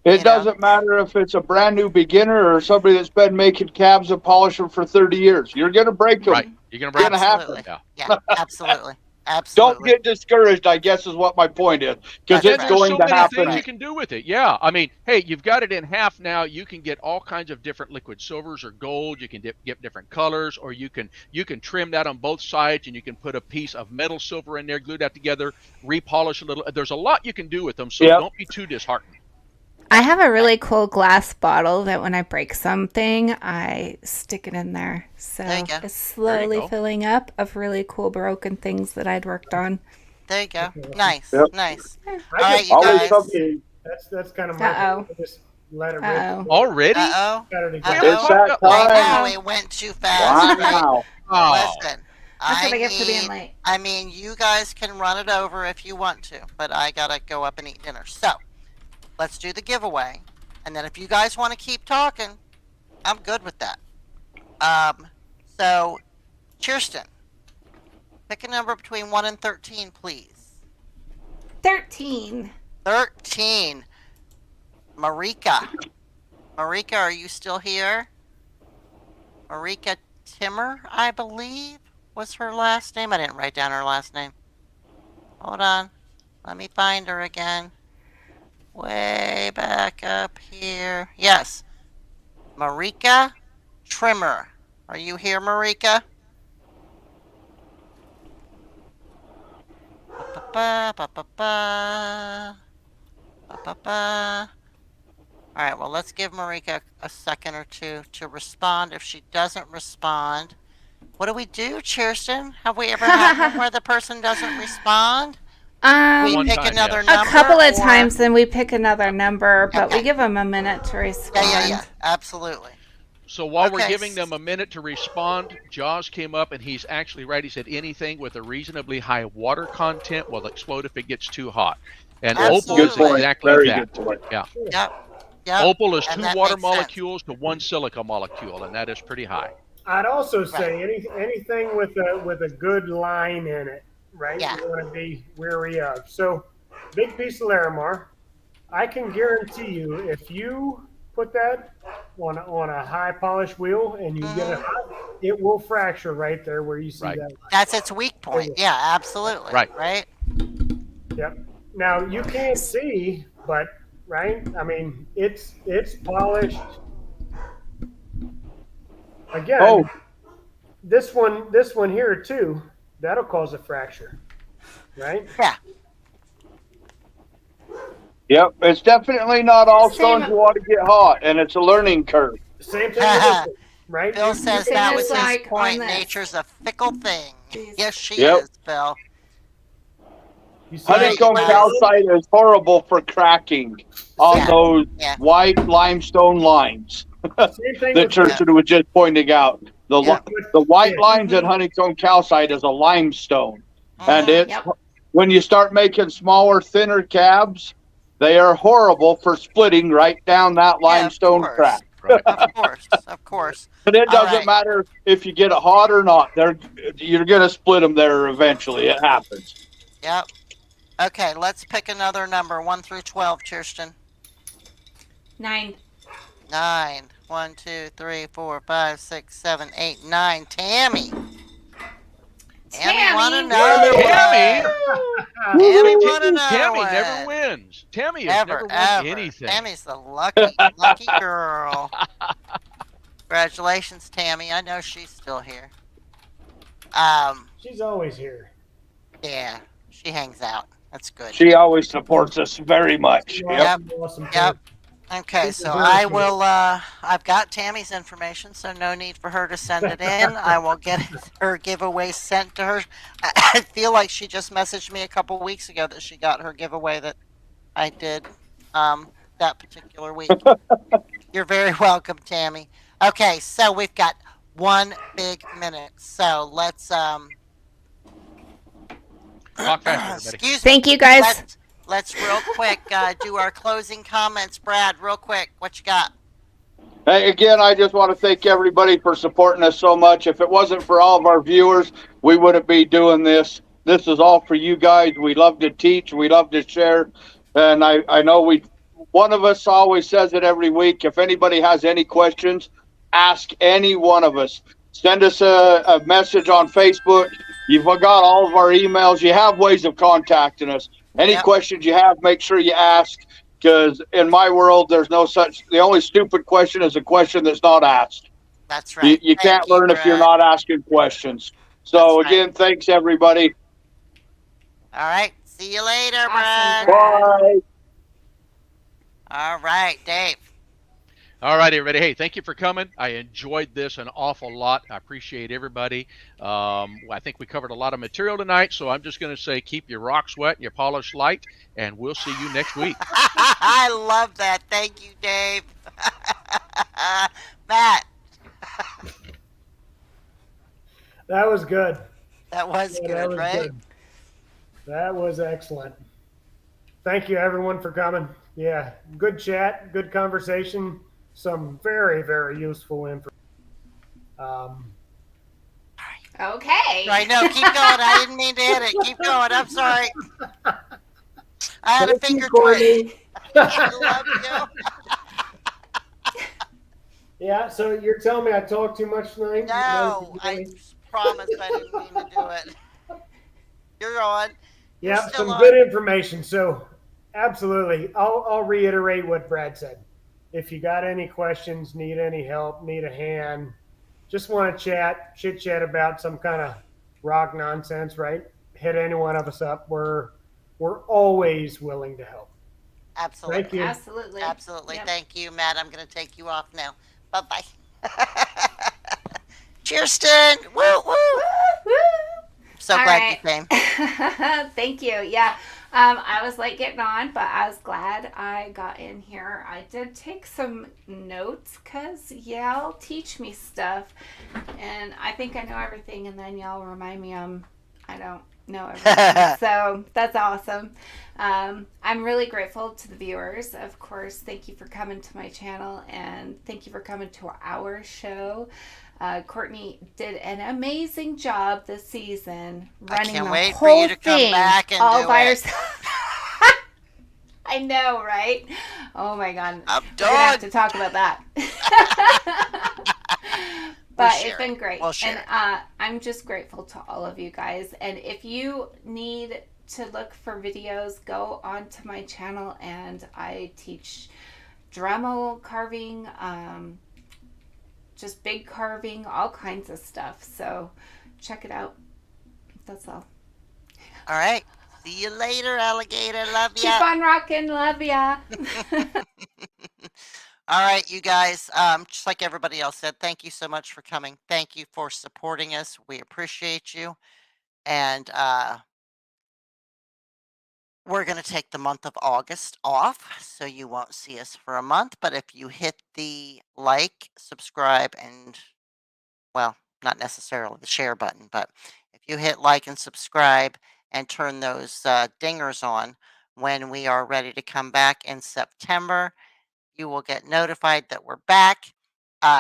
F: It doesn't matter if it's a brand new beginner or somebody that's been making cabs and polishing for 30 years. You're going to break them.
E: Right. You're going to break them.
C: Absolutely. Yeah, absolutely. Absolutely.
F: Don't get discouraged, I guess, is what my point is. Because it's going to happen.
E: There's so many things you can do with it. Yeah. I mean, hey, you've got it in half now. You can get all kinds of different liquid silvers or gold. You can get different colors, or you can trim that on both sides, and you can put a piece of metal silver in there, glue that together, repolish a little. There's a lot you can do with them, so don't be too disheartened.
G: I have a really cool glass bottle that when I break something, I stick it in there. So it's slowly filling up of really cool broken things that I'd worked on.
C: There you go. Nice. Nice. All right, you guys.
D: That's kind of my let it rip.
E: Already?
C: Uh-oh.
F: It's that
C: I
F: time.
C: know, it went too fast.
F: Wow.
E: Oh.
C: Listen,
G: That's what I get for being late.
C: I mean, you guys can run it over if you want to, but I gotta go up and eat dinner. So, let's do the giveaway. And then if you guys want to keep talking, I'm good with that. So, Kirsten, pick a number between 1 and 13, please.
G: 13.
C: 13. Marika. Marika, are you still here? Marika Timmer, I believe, was her last name. I didn't write down her last name. Hold on. Let me find her again. Way back up here. Yes. Marika Trimmer. Are you here, Marika? All right, well, let's give Marika a second or two to respond. If she doesn't respond, what do we do, Kirsten? Have we ever had one where the person doesn't respond? We pick another number?
G: A couple of times, then we pick another number, but we give them a minute to respond.
C: Yeah, absolutely.
E: So while we're giving them a minute to respond, Jaws came up and he's actually right. He said anything with a reasonably high water content will explode if it gets too hot. And opal is exactly that. Yeah.
C: Yep.
E: Opal is 2 water molecules to 1 silica molecule, and that is pretty high.
D: I'd also say anything with a good line in it, right?
C: Yeah.
D: You want to be wary of. So, big piece of Larimar. I can guarantee you, if you put that on a high polished wheel and you get it hot, it will fracture right there where you see that line.
C: That's its weak point. Yeah, absolutely. Right.
D: Yep. Now you can't see, but right? I mean, it's polished. Again, this one here too, that'll cause a fracture, right?
C: Yeah.
F: Yep, it's definitely not all stones you want to get hot, and it's a learning curve.
D: Same thing with this, right?
C: Bill says that was his point. Nature's a fickle thing. Yes, she is, Bill.
F: Honeycomb calcite is horrible for cracking on those white limestone lines that Kirsten was just pointing out. The white lines in honeycomb calcite is a limestone. And it's when you start making smaller, thinner cabs, they are horrible for splitting right down that limestone crack.
E: Right.
C: Of course.
F: But it doesn't matter if you get it hot or not. You're going to split them there eventually. It happens.
C: Yep. Okay, let's pick another number, 1 through 12, Kirsten.
G: 9.
C: 9. 1, 2, 3, 4, 5, 6, 7, 8, 9. Tammy. Tammy won another one. Tammy won another one.
E: Tammy never wins. Tammy has never won anything.
C: Tammy's the lucky girl. Congratulations, Tammy. I know she's still here.
D: She's always here.
C: Yeah, she hangs out. That's good.
F: She always supports us very much.
C: Yep. Okay, so I will, I've got Tammy's information, so no need for her to send it in. I will get her giveaway sent to her. I feel like she just messaged me a couple weeks ago that she got her giveaway that I did that particular week. You're very welcome, Tammy. Okay, so we've got 1 big minute. So let's, excuse me.
G: Thank you, guys.
C: Let's real quick do our closing comments. Brad, real quick, what you got?
F: Hey, again, I just want to thank everybody for supporting us so much. If it wasn't for all of our viewers, we wouldn't be doing this. This is all for you guys. We love to teach. We love to share. And I know one of us always says it every week. If anybody has any questions, ask any one of us. Send us a message on Facebook. You've got all of our emails. You have ways of contacting us. Any questions you have, make sure you ask, because in my world, there's no such. The only stupid question is a question that's not asked.
C: That's right.
F: You can't learn if you're not asking questions. So again, thanks everybody.
C: All right. See you later, Brad.
F: Bye.
C: All right, Dave.
E: All right, everybody. Hey, thank you for coming. I enjoyed this an awful lot. I appreciate everybody. I think we covered a lot of material tonight, so I'm just going to say keep your rocks wet and your polish light, and we'll see you next week.
C: I love that. Thank you, Dave. Matt.
D: That was good.
C: That was good,
D: that was
C: right?
D: Good. That was excellent. Thank you, everyone, for coming. Yeah, good chat, good conversation, some very, very useful information.
G: Okay.
C: I know. Keep going. I didn't mean to hit it. Keep going. I'm sorry. I had a finger twitch. I love you.
D: Yeah, so you're telling me I talked too much tonight?
C: No, I promise I didn't mean to do it. You're on.
D: Yeah, some good information. So, absolutely. I'll reiterate what Brad said. If you got any questions, need any help, need a hand, just want to chit chat about some kind of rock nonsense, right? Hit any one of us up. We're always willing to help.
C: Absolutely.
D: Thank you.
G: Absolutely.
C: Absolutely. Yep. Thank you, Matt. I'm going to take you off now. Bye-bye. Kersten. Woo, woo.
G: Woo.
C: So
G: All
C: glad
G: right.
C: you came.
G: Thank you. Yeah. I was late getting on, but I was glad I got in here. I did take some notes because y'all teach me stuff, and I think I know everything, and then y'all remind me I don't know everything. So that's awesome. I'm really grateful to the viewers. Of course, thank you for coming to my channel, and thank you for coming to our show. Courtney did an amazing job this season running the whole thing. I can't wait for you to come back and all by herself. I know, right? Oh my God.
C: I'm done.
G: We're gonna have to talk about that. But it's been great. And I'm just grateful to all of you guys. And if you need to look for videos, go onto my channel, and I teach Dremel carving, just big carving, all kinds of stuff. So check it out. That's all.
C: All right. See you later, alligator. Love ya.
G: Keep on rocking. Love ya.
C: All right, you guys. Just like everybody else said, thank you so much for coming. Thank you for supporting us. We appreciate you. And we're going to take the month of August off, so you won't see us for a month. But if you hit the like, subscribe, and, well, not necessarily the share button, but if you hit like and subscribe and turn those dingers on when we are ready to come back in September, you will get notified that we're back.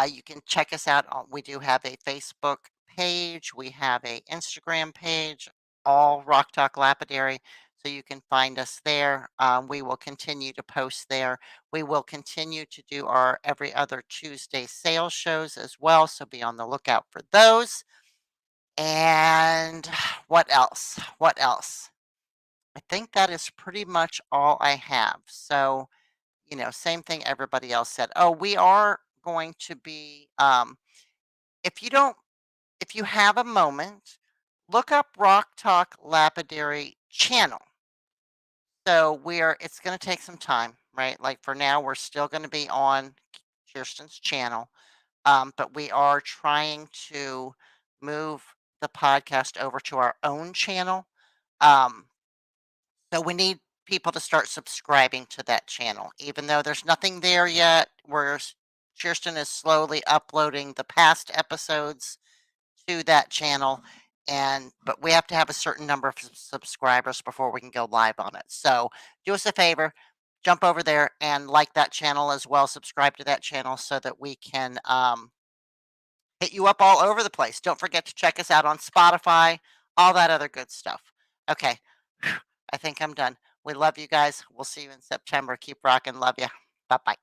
C: You can check us out. We do have a Facebook page. We have a Instagram page, all Rock Talk Lapidary. So you can find us there. We will continue to post there. We will continue to do our every other Tuesday sales shows as well. So be on the lookout for those. And what else? What else? I think that is pretty much all I have. So, you know, same thing everybody else said. Oh, we are going to be, if you have a moment, look up Rock Talk Lapidary channel. So it's going to take some time, right? Like for now, we're still going to be on Kirsten's channel, but we are trying to move the podcast over to our own channel. So we need people to start subscribing to that channel, even though there's nothing there yet. Kirsten is slowly uploading the past episodes to that channel. But we have to have a certain number of subscribers before we can go live on it. So do us a favor, jump over there and like that channel as well. Subscribe to that channel so that we can hit you up all over the place. Don't forget to check us out on Spotify, all that other good stuff. Okay, I think I'm done. We love you guys. We'll see you in September. Keep rocking. Love you. Bye-bye.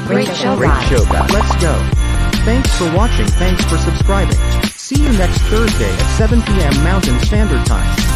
A: Great show, guys. Let's go. Thanks for watching. Thanks for subscribing. See you next Thursday at 7 p.m. Mountain Standard Time.